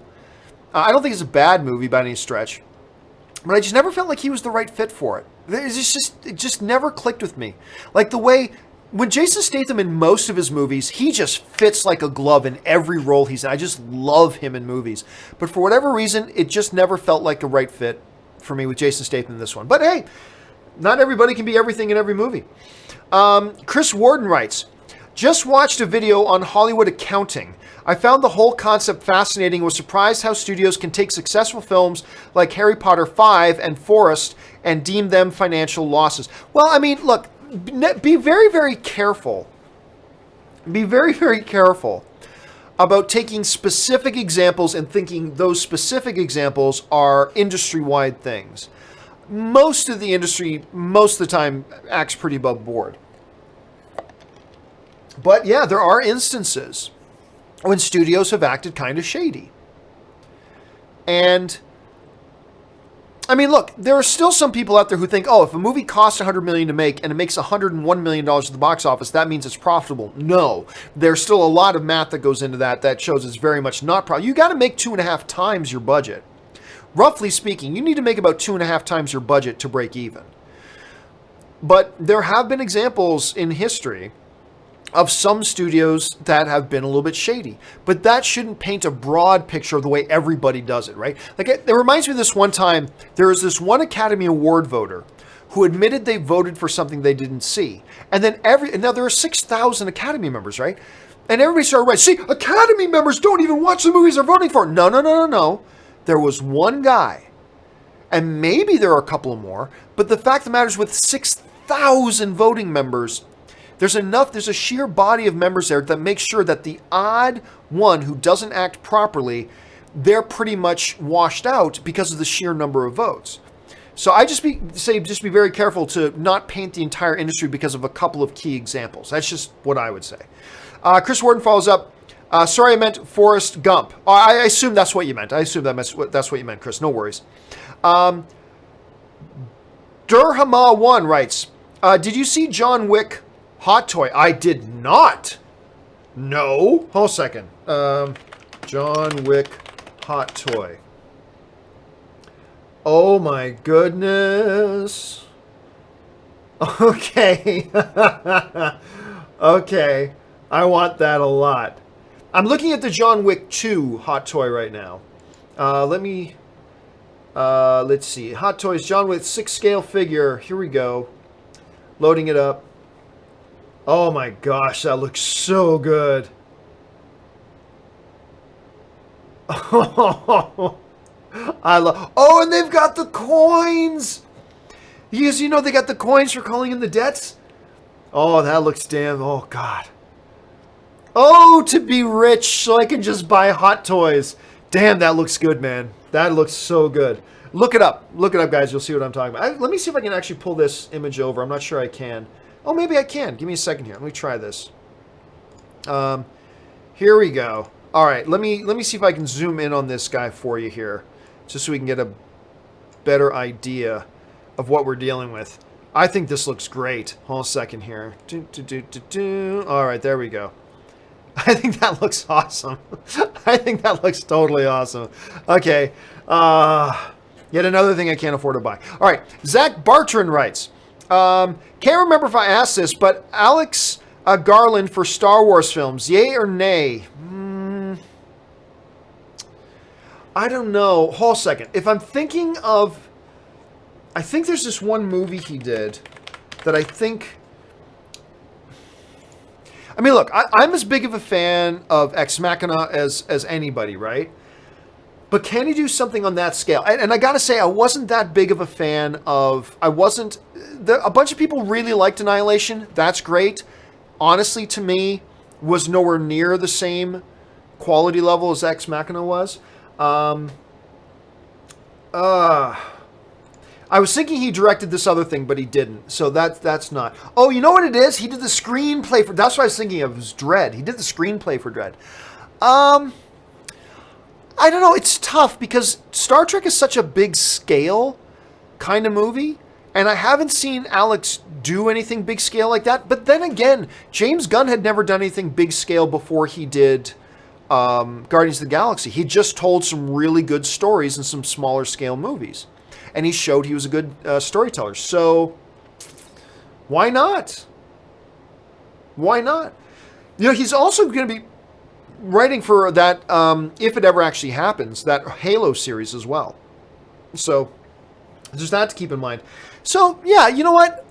I don't think it's a bad movie by any stretch, but I just never felt like he was the right fit for it. It just never clicked with me. Like the way, when Jason Statham in most of his movies, he just fits like a glove in every role he's in. I just love him in movies. But for whatever reason, it just never felt like a right fit for me with Jason Statham in this one. But hey, not everybody can be everything in every movie. Chris Warden writes, just watched a video on Hollywood accounting. I found the whole concept fascinating and was surprised how studios can take successful films like Harry Potter 5 and Forrest and deem them financial losses. Well, I mean, look, be very, very careful. Be very, very careful about taking specific examples and thinking those specific examples are industry-wide things. Most of the industry, most of the time, acts pretty above board. But yeah, there are instances when studios have acted kind of shady. And I mean, look, there are still some people out there who think, oh, if a movie costs $100 million to make and it makes $101 million at the box office, that means it's profitable. No, there's still a lot of math that goes into that shows it's very much not profitable. You got to make 2.5 times your budget. Roughly speaking, you need to make about 2.5 times your budget to break even. But there have been examples in history of some studios that have been a little bit shady. But that shouldn't paint a broad picture of the way everybody does it, right? Like, it reminds me of this one time, there was this one Academy Award voter who admitted they voted for something they didn't see. And then now there are 6,000 Academy members, right? And everybody started writing, see, Academy members don't even watch the movies they're voting for. No. There was one guy, and maybe there are a couple more, but the fact of the matter is with 6,000 voting members, there's a sheer body of members there that makes sure that the odd one who doesn't act properly, they're pretty much washed out because of the sheer number of votes. So I just be very careful to not paint the entire industry because of a couple of key examples. That's just what I would say. Chris Warden follows up. Sorry, I meant Forrest Gump. I assume that's what you meant. That's what you meant, Chris. No worries. Durhama1 writes, did you see John Wick Hot Toy? I did not. No. Hold a second. John Wick Hot Toy. Oh my goodness. Okay. Okay. I want that a lot. I'm looking at the John Wick 2 Hot Toy right now. Let's see. Hot Toys, John Wick 6 scale figure. Here we go. Loading it up. Oh my gosh, that looks so good. Oh, and they've got the coins. You know they got the coins for calling in the debts. Oh, that looks damn. Oh God. Oh, to be rich so I can just buy Hot Toys. Damn, that looks good, man. That looks so good. Look it up. Look it up, guys. You'll see what I'm talking about. Let me see if I can actually pull this image over. I'm not sure I can. Oh, maybe I can. Give me a second here. Let me try this. Here we go. All right, let me see if I can zoom in on this guy for you here, just so we can get a better idea of what we're dealing with. I think this looks great. Hold on a second here. All right, there we go. I think that looks awesome. I think that looks totally awesome. Okay. Yet another thing I can't afford to buy. All right. Zach Bartran writes, can't remember if I asked this, but Alex Garland for Star Wars films, yay or nay? I don't know. Hold a second. If I'm thinking of... I think there's this one movie he did that I think... I mean, look, I'm as big of a fan of Ex Machina as anybody, right? But can he do something on that scale? And I gotta say, I wasn't that big of a fan of... a bunch of people really liked Annihilation. That's great. Honestly, to me, was nowhere near the same quality level as Ex Machina was. I was thinking he directed this other thing, but he didn't. So that's not. Oh, you know what it is? He did the screenplay for... That's what I was thinking of, was Dredd. He did the screenplay for Dredd. I don't know. It's tough because Star Trek is such a big scale kind of movie. And I haven't seen Alex do anything big scale like that. But then again, James Gunn had never done anything big scale before he did Guardians of the Galaxy. He just told some really good stories in some smaller scale movies. And he showed he was a good storyteller. So, why not? Why not? You know, he's also going to be writing for that, if it ever actually happens, that Halo series as well. So, there's that to keep in mind. So, yeah, you know what?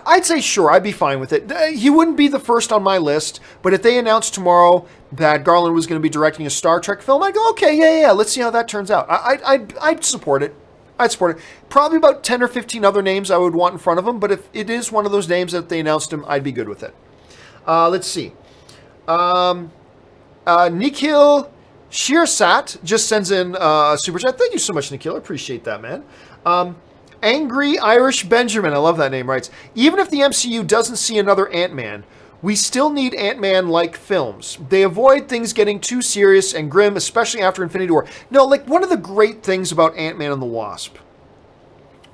I'd say sure, I'd be fine with it. He wouldn't be the first on my list, but if they announced tomorrow that Garland was going to be directing a Star Trek film, I'd go, okay, yeah, let's see how that turns out. I'd support it. I'd support it. Probably about 10 or 15 other names I would want in front of him, but if it is one of those names that they announced him, I'd be good with it. Let's see. Nikhil Shirsat just sends in a super chat. Thank you so much, Nikhil. I appreciate that, man. Angry Irish Benjamin, I love that name, writes, even if the MCU doesn't see another Ant-Man, we still need Ant-Man-like films. They avoid things getting too serious and grim, especially after Infinity War. No, like, one of the great things about Ant-Man and the Wasp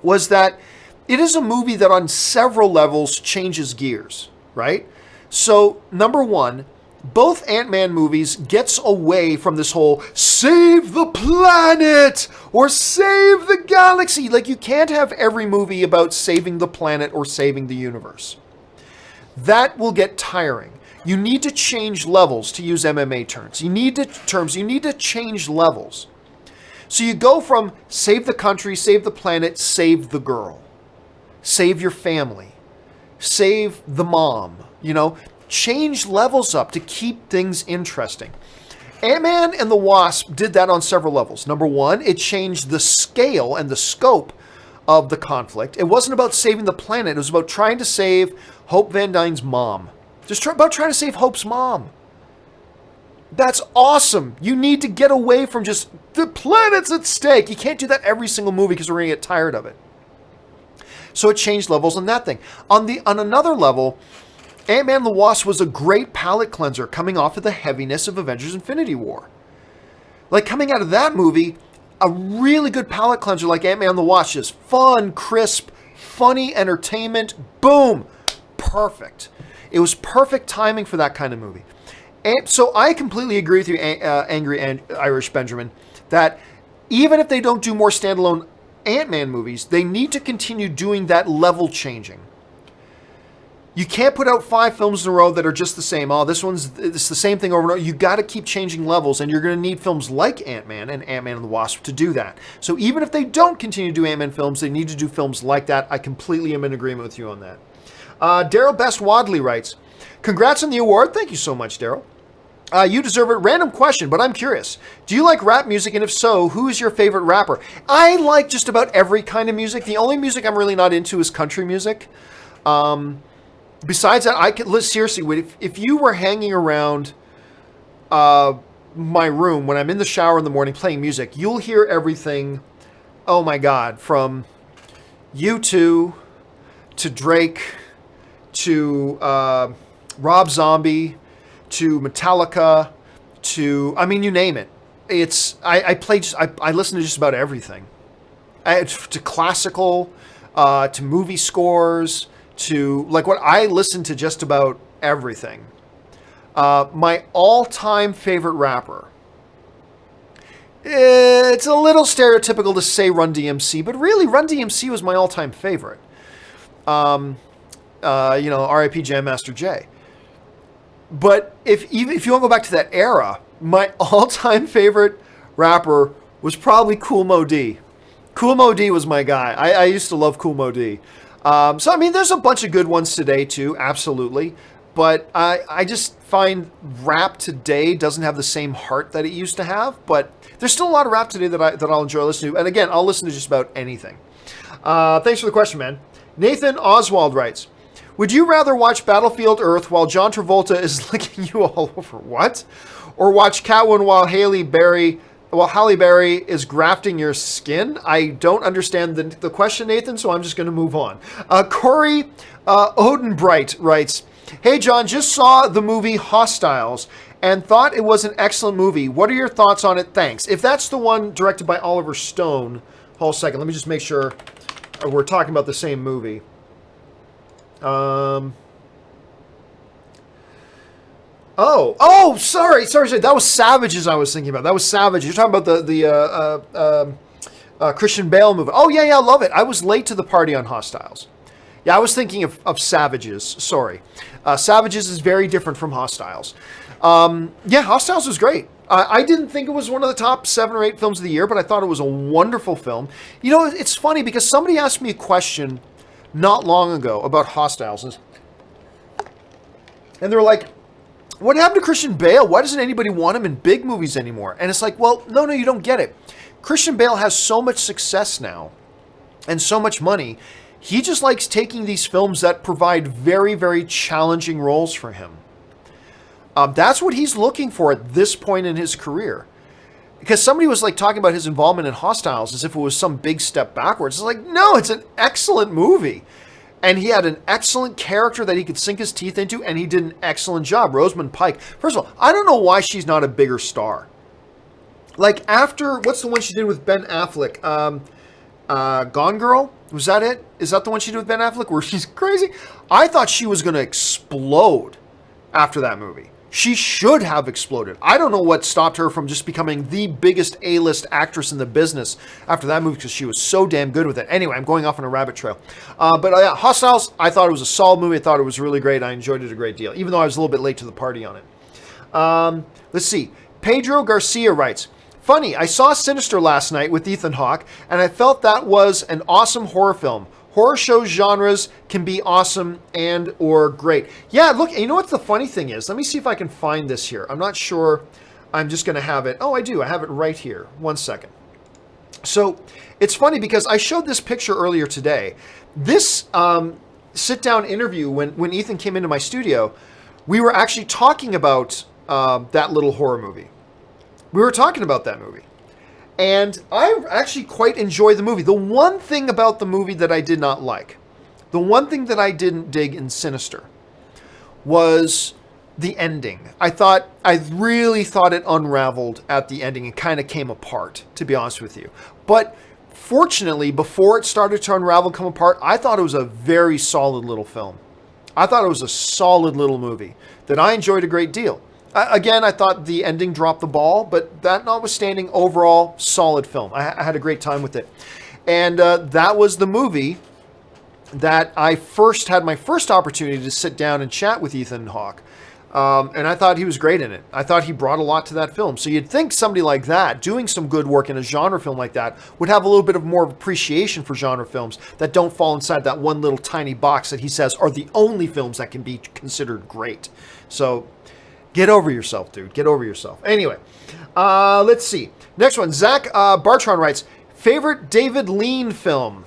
was that it is a movie that on several levels changes gears, right? So, number one, both Ant-Man movies gets away from this whole save the planet or save the galaxy. Like, you can't have every movie about saving the planet or saving the universe. That will get tiring. You need to change levels, to use MMA terms. You need to change levels. So you go from save the country, save the planet, save the girl. Save your family. Save the mom, you know. Change levels up to keep things interesting. Ant-Man and the Wasp did that on several levels. Number one, it changed the scale and the scope of the conflict. It wasn't about saving the planet. It was about trying to save Hope Van Dyne's mom. About trying to save Hope's mom. That's awesome. You need to get away from just, the planet's at stake. You can't do that every single movie because we're going to get tired of it. So it changed levels on that thing. On another level, Ant-Man and the Wasp was a great palate cleanser coming off of the heaviness of Avengers Infinity War. Like, coming out of that movie, a really good palate cleanser like Ant-Man and the Wasp, just fun, crisp, funny entertainment, boom, perfect. It was perfect timing for that kind of movie. And so I completely agree with you, Angry Irish Benjamin, that even if they don't do more standalone Ant-Man movies, they need to continue doing that level changing. You can't put out 5 films in a row that are just the same. Oh, it's the same thing over and over. You got to keep changing levels, and you're going to need films like Ant-Man and Ant-Man and the Wasp to do that. So even if they don't continue to do Ant-Man films, they need to do films like that. I completely am in agreement with you on that. Daryl Best Wadley writes, congrats on the award. Thank you so much, Daryl. You deserve it. Random question, but I'm curious. Do you like rap music? And if so, who is your favorite rapper? I like just about every kind of music. The only music I'm really not into is country music. Besides that, seriously, if you were hanging around my room when I'm in the shower in the morning playing music, you'll hear everything, oh my God, from U2 to Drake, to Rob Zombie, to Metallica, to, I mean, you name it. I listen to just about everything. To classical, to movie scores, to, like, what I listen to just about everything. My all-time favorite rapper. It's a little stereotypical to say Run DMC, but really Run DMC was my all-time favorite. R.I.P. Jam Master Jay. But if you want to go back to that era, my all-time favorite rapper was probably Kool Moe Dee. Kool Moe Dee was my guy. I used to love Kool Moe Dee. So, I mean, there's a bunch of good ones today, too, absolutely. But I just find rap today doesn't have the same heart that it used to have. But there's still a lot of rap today that I'll enjoy listening to. And again, I'll listen to just about anything. Thanks for the question, man. Nathan Oswald writes, would you rather watch Battlefield Earth while John Travolta is licking you all over? What? Or watch Catwoman while Halle Berry is grafting your skin? I don't understand the question, Nathan, so I'm just going to move on. Corey Odenbright writes, hey, John, just saw the movie Hostiles and thought it was an excellent movie. What are your thoughts on it? Thanks. If that's the one directed by Oliver Stone, hold a second. Let me just make sure we're talking about the same movie. Sorry. That was Savages I was thinking about. That was Savages. You're talking about the Christian Bale movie. Oh, yeah, I love it. I was late to the party on Hostiles. Yeah, I was thinking of Savages. Sorry. Savages is very different from Hostiles. Hostiles was great. I didn't think it was one of the top 7 or 8 films of the year, but I thought it was a wonderful film. You know, it's funny because somebody asked me a question not long ago about Hostiles. And they're like, what happened to Christian Bale? Why doesn't anybody want him in big movies anymore? And it's like, well, no, you don't get it. Christian Bale has so much success now and so much money. He just likes taking these films that provide very, very challenging roles for him. That's what he's looking for at this point in his career. Because somebody was like talking about his involvement in Hostiles as if it was some big step backwards. It's like, no, it's an excellent movie. And he had an excellent character that he could sink his teeth into, and he did an excellent job. Rosamund Pike. First of all, I don't know why she's not a bigger star. Like after, what's the one she did with Ben Affleck? Gone Girl? Was that it? Is that the one she did with Ben Affleck where she's crazy? I thought she was going to explode after that movie. She should have exploded. I don't know what stopped her from just becoming the biggest A-list actress in the business after that movie because she was so damn good with it. Anyway, I'm going off on a rabbit trail. Hostiles, I thought it was a solid movie. I thought it was really great. I enjoyed it a great deal, even though I was a little bit late to the party on it. Let's see. Pedro Garcia writes, funny, I saw Sinister last night with Ethan Hawke, and I felt that was an awesome horror film. Horror show genres can be awesome and or great. Yeah, look, you know what the funny thing is? Let me see if I can find this here. I'm not sure. I'm just going to have it. Oh, I do. I have it right here. 1 second. So it's funny because I showed this picture earlier today. This sit-down interview, when Ethan came into my studio, we were actually talking about that little horror movie. We were talking about that movie. And I actually quite enjoy the movie. The one thing about the movie that I did not like, the one thing that I didn't dig in Sinister was the ending. I really thought it unraveled at the ending and kind of came apart, to be honest with you. But fortunately, before it started to unravel and come apart, I thought it was a very solid little film. I thought it was a solid little movie that I enjoyed a great deal. Again, I thought the ending dropped the ball, but that notwithstanding, overall, solid film. I had a great time with it. And that was the movie that I had my first opportunity to sit down and chat with Ethan Hawke. And I thought he was great in it. I thought he brought a lot to that film. So you'd think somebody like that, doing some good work in a genre film like that, would have a little bit of more appreciation for genre films that don't fall inside that one little tiny box that he says are the only films that can be considered great. So get over yourself, dude. Get over yourself. Anyway, let's see. Next one. Zach Bartron writes, favorite David Lean film?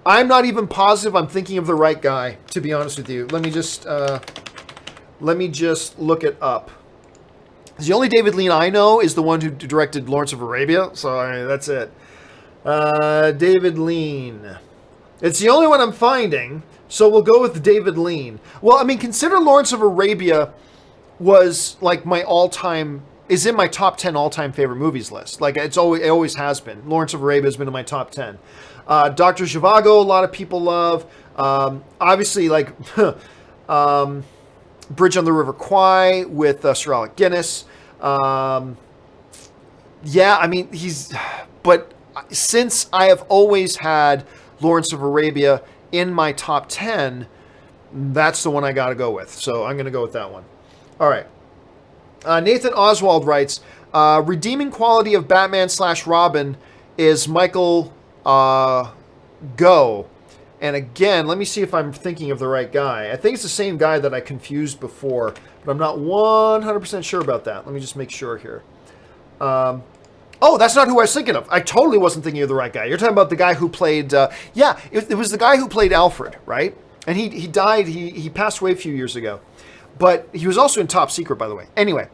I'm not even positive I'm thinking of the right guy, to be honest with you. Let me just look it up. The only David Lean I know is the one who directed Lawrence of Arabia, so that's it. David Lean. It's the only one I'm finding, so we'll go with David Lean. Well, I mean, consider Lawrence of Arabia was like my all-time, is in my top 10 all-time favorite movies list. Like it always has been. Lawrence of Arabia has been in my top 10. Dr. Zhivago, a lot of people love. Obviously, like Bridge on the River Kwai with Sir Alec Guinness. Yeah, I mean, but since I have always had Lawrence of Arabia in my top 10, that's the one I got to go with. So I'm going to go with that one. All right. Nathan Oswald writes, redeeming quality of Batman/Robin is Michael Go. And again, let me see if I'm thinking of the right guy. I think it's the same guy that I confused before, but I'm not 100% sure about that. Let me just make sure here. Oh, that's not who I was thinking of. I totally wasn't thinking of the right guy. You're talking about the guy who played... it was the guy who played Alfred, right? And he died, he passed away a few years ago. But he was also in Top Secret, by the way. Anyway,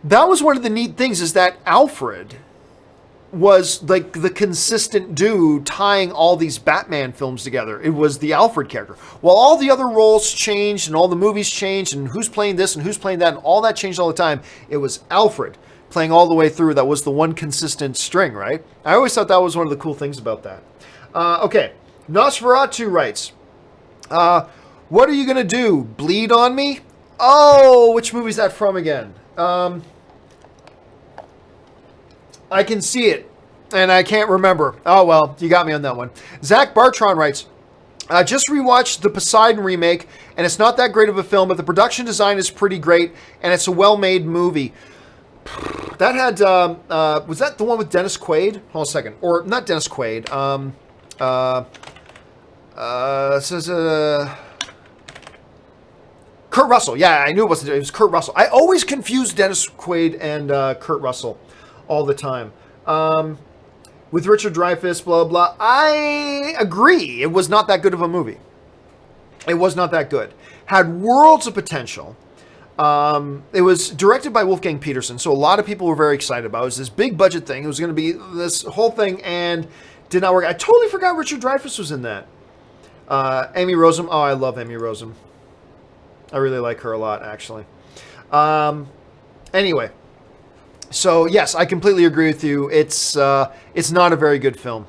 that was one of the neat things, is that Alfred was like the consistent dude tying all these Batman films together. It was the Alfred character. While all the other roles changed and all the movies changed and who's playing this and who's playing that and all that changed all the time, it was Alfred playing all the way through. That was the one consistent string, right? I always thought that was one of the cool things about that. Okay, Nosferatu writes, what are you going to do? Bleed on me? Oh, which movie is that from again? I can see it, and I can't remember. Oh, well, you got me on that one. Zach Bartron writes, just rewatched the Poseidon remake, and it's not that great of a film, but the production design is pretty great, and it's a well-made movie. That had, was that the one with Dennis Quaid? Hold on a second. Or, not Dennis Quaid. Kurt Russell. Yeah, I knew it wasn't. It was Kurt Russell. I always confuse Dennis Quaid and Kurt Russell all the time. With Richard Dreyfuss, blah, blah. I agree. It was not that good of a movie. It was not that good. Had worlds of potential. It was directed by Wolfgang Peterson, so a lot of people were very excited about it. It was this big budget thing. It was going to be this whole thing, and did not work. I totally forgot Richard Dreyfuss was in that. Amy Rossum. Oh, I love Amy Rossum. I really like her a lot, actually. Anyway, so yes, I completely agree with you. It's not a very good film.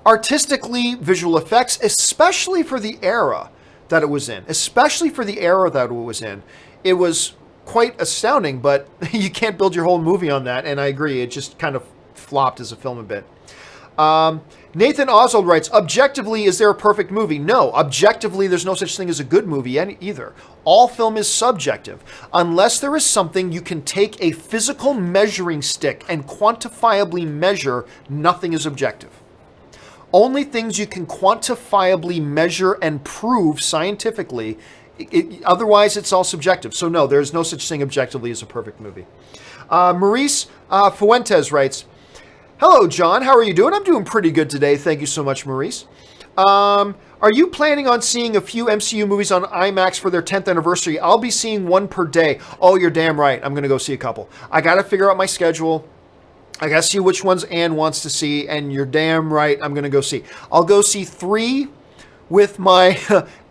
Artistically, visual effects, especially for the era that it was in, it was quite astounding, but you can't build your whole movie on that, and I agree, it just kind of flopped as a film a bit. Nathan Oswald writes, objectively, is there a perfect movie? No, objectively, there's no such thing as a good movie either. All film is subjective. Unless there is something you can take a physical measuring stick and quantifiably measure, nothing is objective. Only things you can quantifiably measure and prove scientifically, otherwise it's all subjective. So no, there's no such thing objectively as a perfect movie. Maurice Fuentes writes, hello, John. How are you doing? I'm doing pretty good today. Thank you so much, Maurice. Are you planning on seeing a few MCU movies on IMAX for their 10th anniversary? I'll be seeing one per day. Oh, you're damn right. I'm going to go see a couple. I got to figure out my schedule. I got to see which ones Ann wants to see, and you're damn right I'm going to go see. I'll go see 3 with my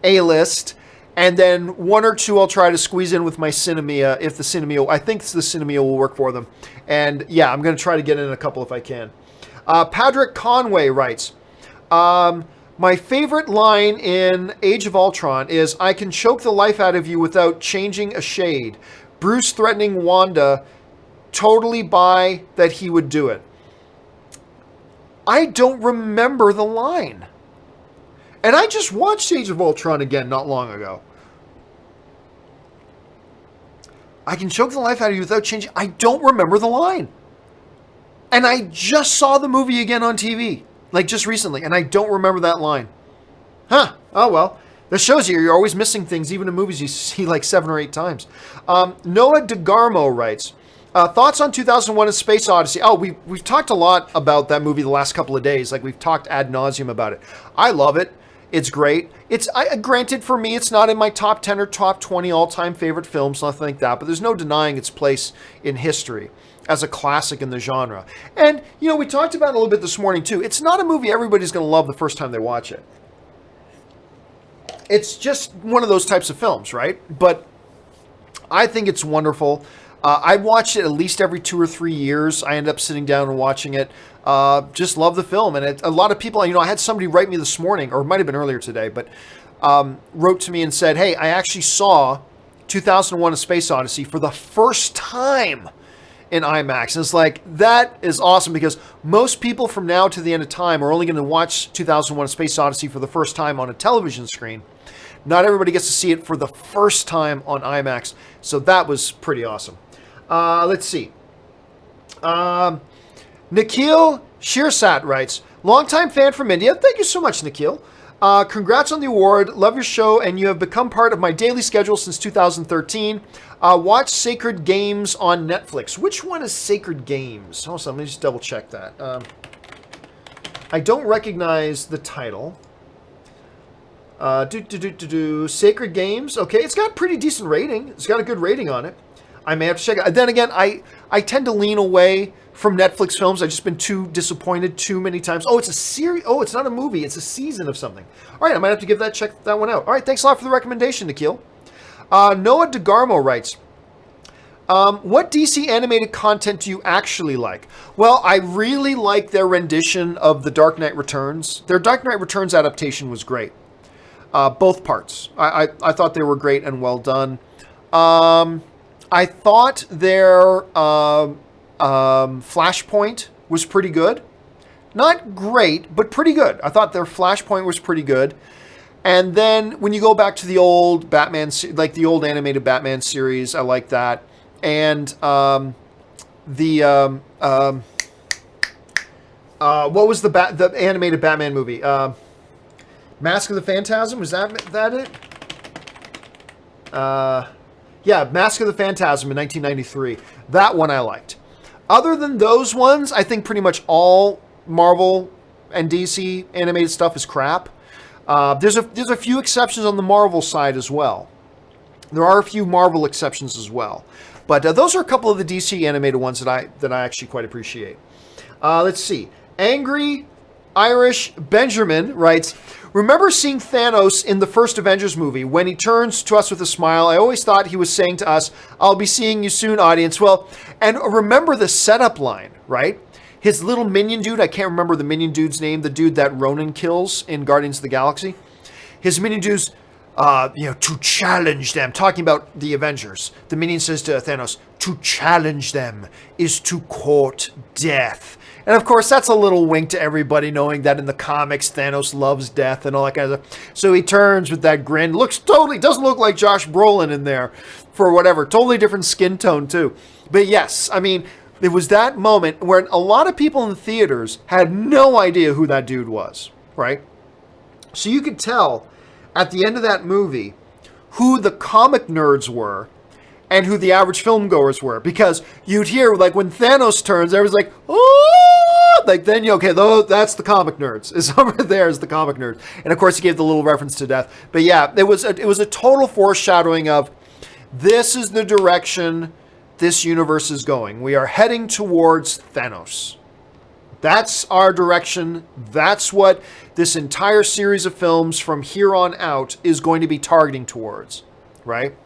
A-list, and then 1 or 2 I'll try to squeeze in with my Cinemia, if the Cinemia, I think the Cinemia will work for them. And yeah, I'm going to try to get in a couple if I can. Patrick Conway writes, my favorite line in Age of Ultron is, I can choke the life out of you without changing a shade. Bruce threatening Wanda, totally buy that he would do it. I don't remember the line. And I just watched Age of Ultron again not long ago. I can choke the life out of you without changing. I don't remember the line. And I just saw the movie again on TV, like just recently, and I don't remember that line. Huh. Oh, well. That shows you're always missing things, even in movies you see like 7 or 8 times. Noah DeGarmo writes, thoughts on 2001: A Space Odyssey? Oh, we've talked a lot about that movie the last couple of days. Like, we've talked ad nauseum about it. I love it. It's great. Granted, for me, it's not in my top 10 or top 20 all-time favorite films, nothing like that, but there's no denying its place in history as a classic in the genre. And, we talked about it a little bit this morning, too. It's not a movie everybody's going to love the first time they watch it. It's just one of those types of films, right? But I think it's wonderful. I watched it at least every 2 or 3 years. I end up sitting down and watching it. Just love the film. And a lot of people, I had somebody write me this morning, or it might have been earlier today, but wrote to me and said, hey, I actually saw 2001: A Space Odyssey for the first time in IMAX. And it's like, that is awesome, because most people from now to the end of time are only going to watch 2001: A Space Odyssey for the first time on a television screen. Not everybody gets to see it for the first time on IMAX. So that was pretty awesome. Let's see. Nikhil Shirsat writes, longtime fan from India. Thank you so much, Nikhil. Congrats on the award. Love your show, and you have become part of my daily schedule since 2013. Watch Sacred Games on Netflix. Which one is Sacred Games? Hold on, let me just double check that. I don't recognize the title. Sacred Games. Okay, it's got a pretty decent rating. It's got a good rating on it. I may have to check it. Then again, I tend to lean away from Netflix films. I've just been too disappointed too many times. Oh, it's a series. Oh, it's not a movie. It's a season of something. All right, I might have to check that one out. All right, thanks a lot for the recommendation, Nikhil. Noah DeGarmo writes, what DC animated content do you actually like? Well, I really like their rendition of The Dark Knight Returns. Their Dark Knight Returns adaptation was great. Both parts. I thought they were great and well done. I thought their Flashpoint was pretty good. Not great, but pretty good. I thought their Flashpoint was pretty good. And then when you go back to the old Batman, like the old animated Batman series, I like that. And what was the animated Batman movie? Mask of the Phantasm, was that it? Yeah, Mask of the Phantasm in 1993. That one I liked. Other than those ones, I think pretty much all Marvel and DC animated stuff is crap. There's a few exceptions on the Marvel side as well. There are a few Marvel exceptions as well. But those are a couple of the DC animated ones that I actually quite appreciate. Let's see. Angry Irish Benjamin writes, remember seeing Thanos in the first Avengers movie when he turns to us with a smile? I always thought he was saying to us, I'll be seeing you soon, audience. Well, and remember the setup line, right? His little minion dude, I can't remember the minion dude's name, the dude that Ronan kills in Guardians of the Galaxy. His minion dude's, to challenge them, talking about the Avengers. The minion says to Thanos, to challenge them is to court death. And of course, that's a little wink to everybody, knowing that in the comics, Thanos loves death and all that kind of stuff. So he turns with that grin. Doesn't look like Josh Brolin in there for whatever. Totally different skin tone, too. But yes, I mean, it was that moment where a lot of people in the theaters had no idea who that dude was, right? So you could tell at the end of that movie who the comic nerds were and who the average film goers were, because you'd hear, like, when Thanos turns, everyone's like, oh, like, then that's the comic nerds. It's over there is the comic nerds. And of course he gave the little reference to death. But yeah, it was a total foreshadowing of, this is the direction this universe is going. We are heading towards Thanos. That's our direction. That's what this entire series of films from here on out is going to be targeting towards, right?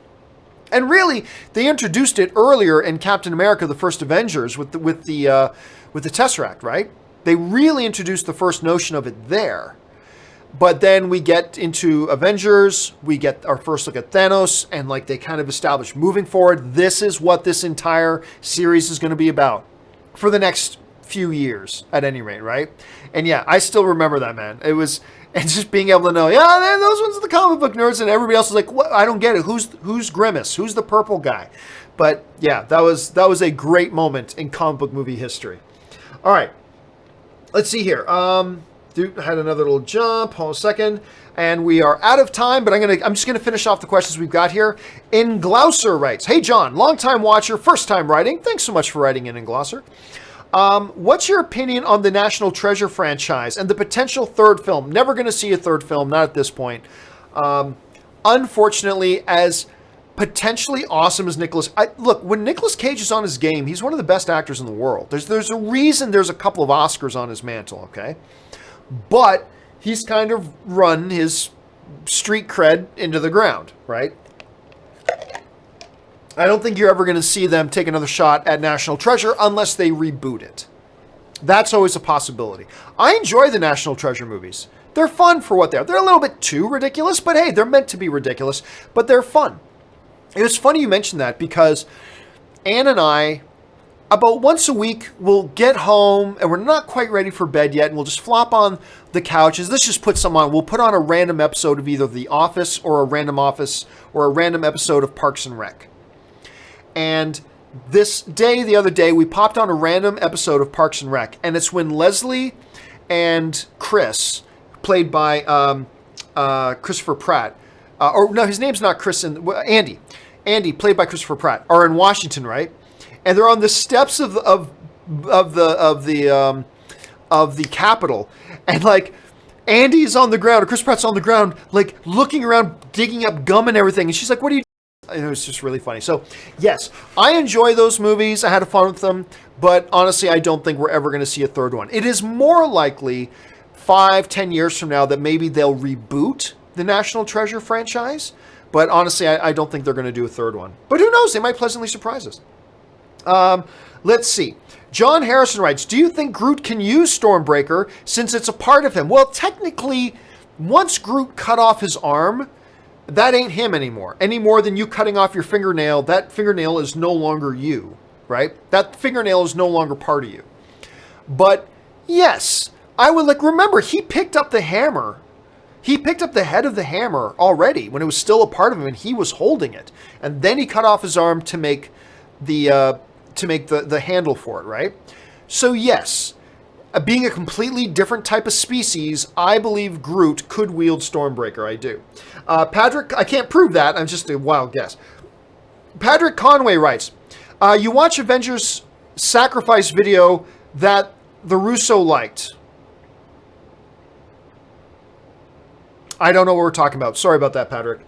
And really, they introduced it earlier in Captain America: The First Avengers with the Tesseract, right? They really introduced the first notion of it there. But then we get into Avengers, we get our first look at Thanos, and like they kind of establish moving forward, this is what this entire series is going to be about for the next few years, at any rate, right? And yeah, I still remember that, man. It was, and just being able to know, yeah, those ones are the comic book nerds, and everybody else is like, what? I don't get it. Who's Grimace? Who's the purple guy? But yeah, that was a great moment in comic book movie history. All right, let's see here. Dude had another little jump. Hold on a second. And we are out of time, but I'm just gonna finish off the questions we've got here. Inglouser writes, hey John, long-time watcher, first time writing. Thanks so much for writing in Inglouser. What's your opinion on the National Treasure franchise and the potential third film? Never going to see a third film, not at this point. Unfortunately, as potentially awesome as look, when Nicolas Cage is on his game, he's one of the best actors in the world. There's a reason there's a couple of Oscars on his mantle, okay? But he's kind of run his street cred into the ground, right? I don't think you're ever going to see them take another shot at National Treasure unless they reboot it. That's always a possibility. I enjoy the National Treasure movies. They're fun for what they are. They're a little bit too ridiculous, but hey, they're meant to be ridiculous, but they're fun. It was funny you mentioned that because Ann and I, about once a week, will get home and we're not quite ready for bed yet, and we'll just flop on the couches. Let's just put some on. We'll put on a random episode of either The Office or a random episode of Parks and Rec. And the other day, we popped on a random episode of Parks and Rec, and it's when Leslie and Chris, played by Christopher Pratt, or no, his name's not Chris, Andy, played by Christopher Pratt, are in Washington, right? And they're on the steps of the Capitol, and like Andy's on the ground, or Chris Pratt's on the ground, like looking around, digging up gum and everything, and she's like, "What are you?" It was just really funny. So, yes, I enjoy those movies. I had fun with them. But honestly, I don't think we're ever going to see a third one. It is more likely 5-10 years from now that maybe they'll reboot the National Treasure franchise. But honestly, I don't think they're going to do a third one. But who knows? They might pleasantly surprise us. Let's see. John Harrison writes, do you think Groot can use Stormbreaker since it's a part of him? Well, technically, once Groot cut off his arm, that ain't him anymore. Any more than you cutting off your fingernail, that fingernail is no longer you, right? That fingernail is no longer part of you. But yes, I would remember, he picked up the hammer. He picked up the head of the hammer already when it was still a part of him and he was holding it. And then he cut off his arm to make the handle for it, right? So yes, being a completely different type of species, I believe Groot could wield Stormbreaker. I do. Patrick, I can't prove that. I'm just a wild guess. Patrick Conway writes, you watch Avengers Sacrifice video that the Russo liked. I don't know what we're talking about. Sorry about that, Patrick.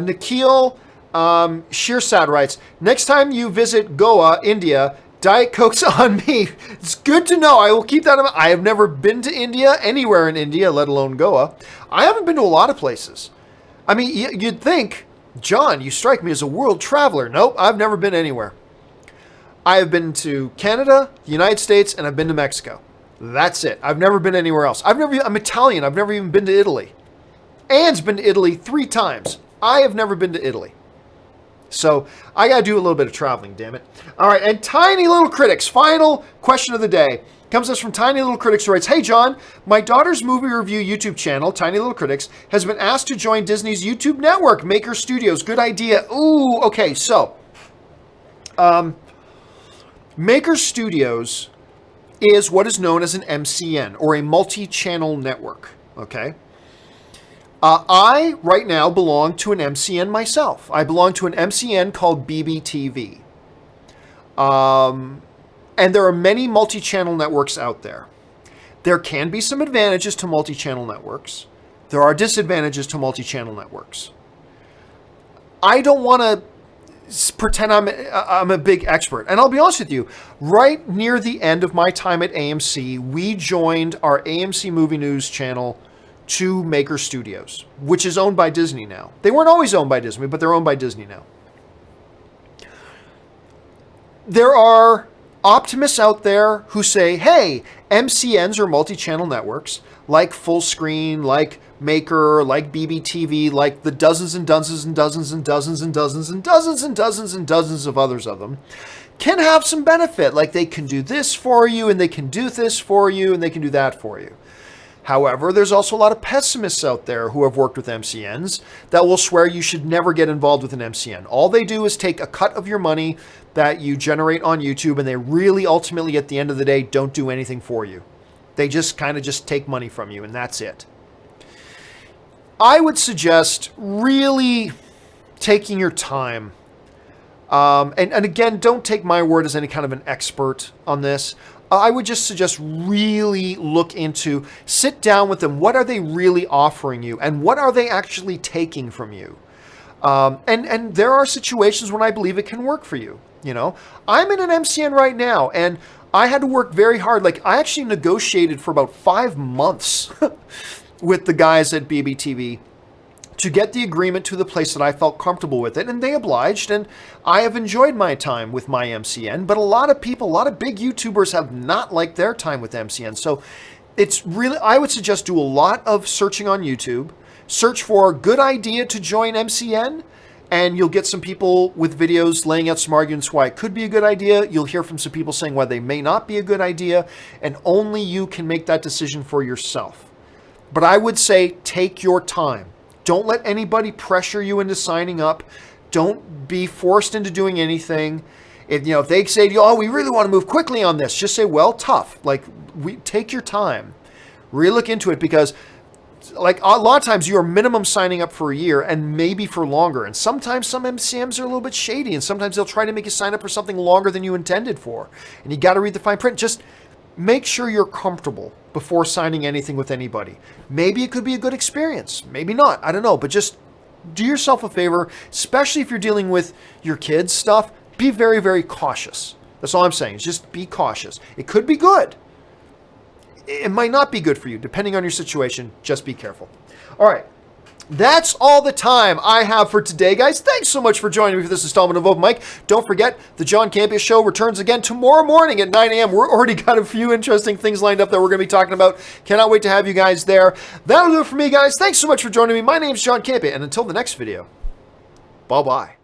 Nikhil Shirsad writes, next time you visit Goa, India, Diet Coke's on me. It's good to know. I will keep that in mind. I have never been to India, anywhere in India, let alone Goa. I haven't been to a lot of places. I mean, you'd think, John, you strike me as a world traveler. Nope, I've never been anywhere. I have been to Canada, the United States, and I've been to Mexico. That's it. I've never been anywhere else. I'm Italian. I've never even been to Italy. Anne's been to Italy 3 times. I have never been to Italy. So I got to do a little bit of traveling, damn it. All right, and Tiny Little Critics, final question of the day. Comes to us from Tiny Little Critics, who writes, hey, John, my daughter's movie review YouTube channel, Tiny Little Critics, has been asked to join Disney's YouTube network, Maker Studios. Good idea. Ooh, okay, so Maker Studios is what is known as an MCN, or a multi-channel network, okay? I, right now, belong to an MCN myself. I belong to an MCN called BBTV. And there are many multi-channel networks out there. There can be some advantages to multi-channel networks. There are disadvantages to multi-channel networks. I don't want to pretend I'm a big expert. And I'll be honest with you, right near the end of my time at AMC, we joined our AMC Movie News channel to Maker Studios, which is owned by Disney now. They weren't always owned by Disney, but they're owned by Disney now. There are optimists out there who say, hey, MCNs are multi-channel networks, like Full Screen, like Maker, like BBTV, like the dozens and dozens and dozens and dozens and dozens and dozens and dozens and dozens of others of them, can have some benefit. Like they can do this for you, and they can do this for you, and they can do that for you. However, there's also a lot of pessimists out there who have worked with MCNs that will swear you should never get involved with an MCN. All they do is take a cut of your money that you generate on YouTube, and they really ultimately, at the end of the day, don't do anything for you. They just kind of just take money from you, and that's it. I would suggest really taking your time And again, don't take my word as any kind of an expert on this. I would just suggest really look into, sit down with them. What are they really offering you? And what are they actually taking from you? And there are situations when I believe it can work for you. You know, I'm in an MCN right now, and I had to work very hard. Like, I actually negotiated for about 5 months with the guys at BBTV to get the agreement to the place that I felt comfortable with it, and they obliged, and I have enjoyed my time with my MCN, but a lot of people, a lot of big YouTubers have not liked their time with MCN, so it's really, I would suggest do a lot of searching on YouTube, search for a good idea to join MCN, and you'll get some people with videos laying out some arguments why it could be a good idea. You'll hear from some people saying why they may not be a good idea, and only you can make that decision for yourself. But I would say take your time. Don't let anybody pressure you into signing up. Don't be forced into doing anything. If they say to you, oh, we really want to move quickly on this, just say, well, tough. Like, take your time. Really look into it, because like a lot of times you are minimum signing up for a year and maybe for longer. And sometimes some MCMs are a little bit shady, and sometimes they'll try to make you sign up for something longer than you intended for. And you got to read the fine print. Just make sure you're comfortable before signing anything with anybody. Maybe it could be a good experience. Maybe not. I don't know. But just do yourself a favor, especially if you're dealing with your kids' stuff. Be very, very cautious. That's all I'm saying. Just be cautious. It could be good. It might not be good for you, depending on your situation. Just be careful. All right. That's all the time I have for today, guys. Thanks so much for joining me for this installment of Open Mic. Don't forget, the John Campea Show returns again tomorrow morning at 9 a.m. We're already got a few interesting things lined up that we're going to be talking about. Cannot wait to have you guys there. That'll do it for me, guys. Thanks so much for joining me. My name's John Campea, and until the next video, bye-bye.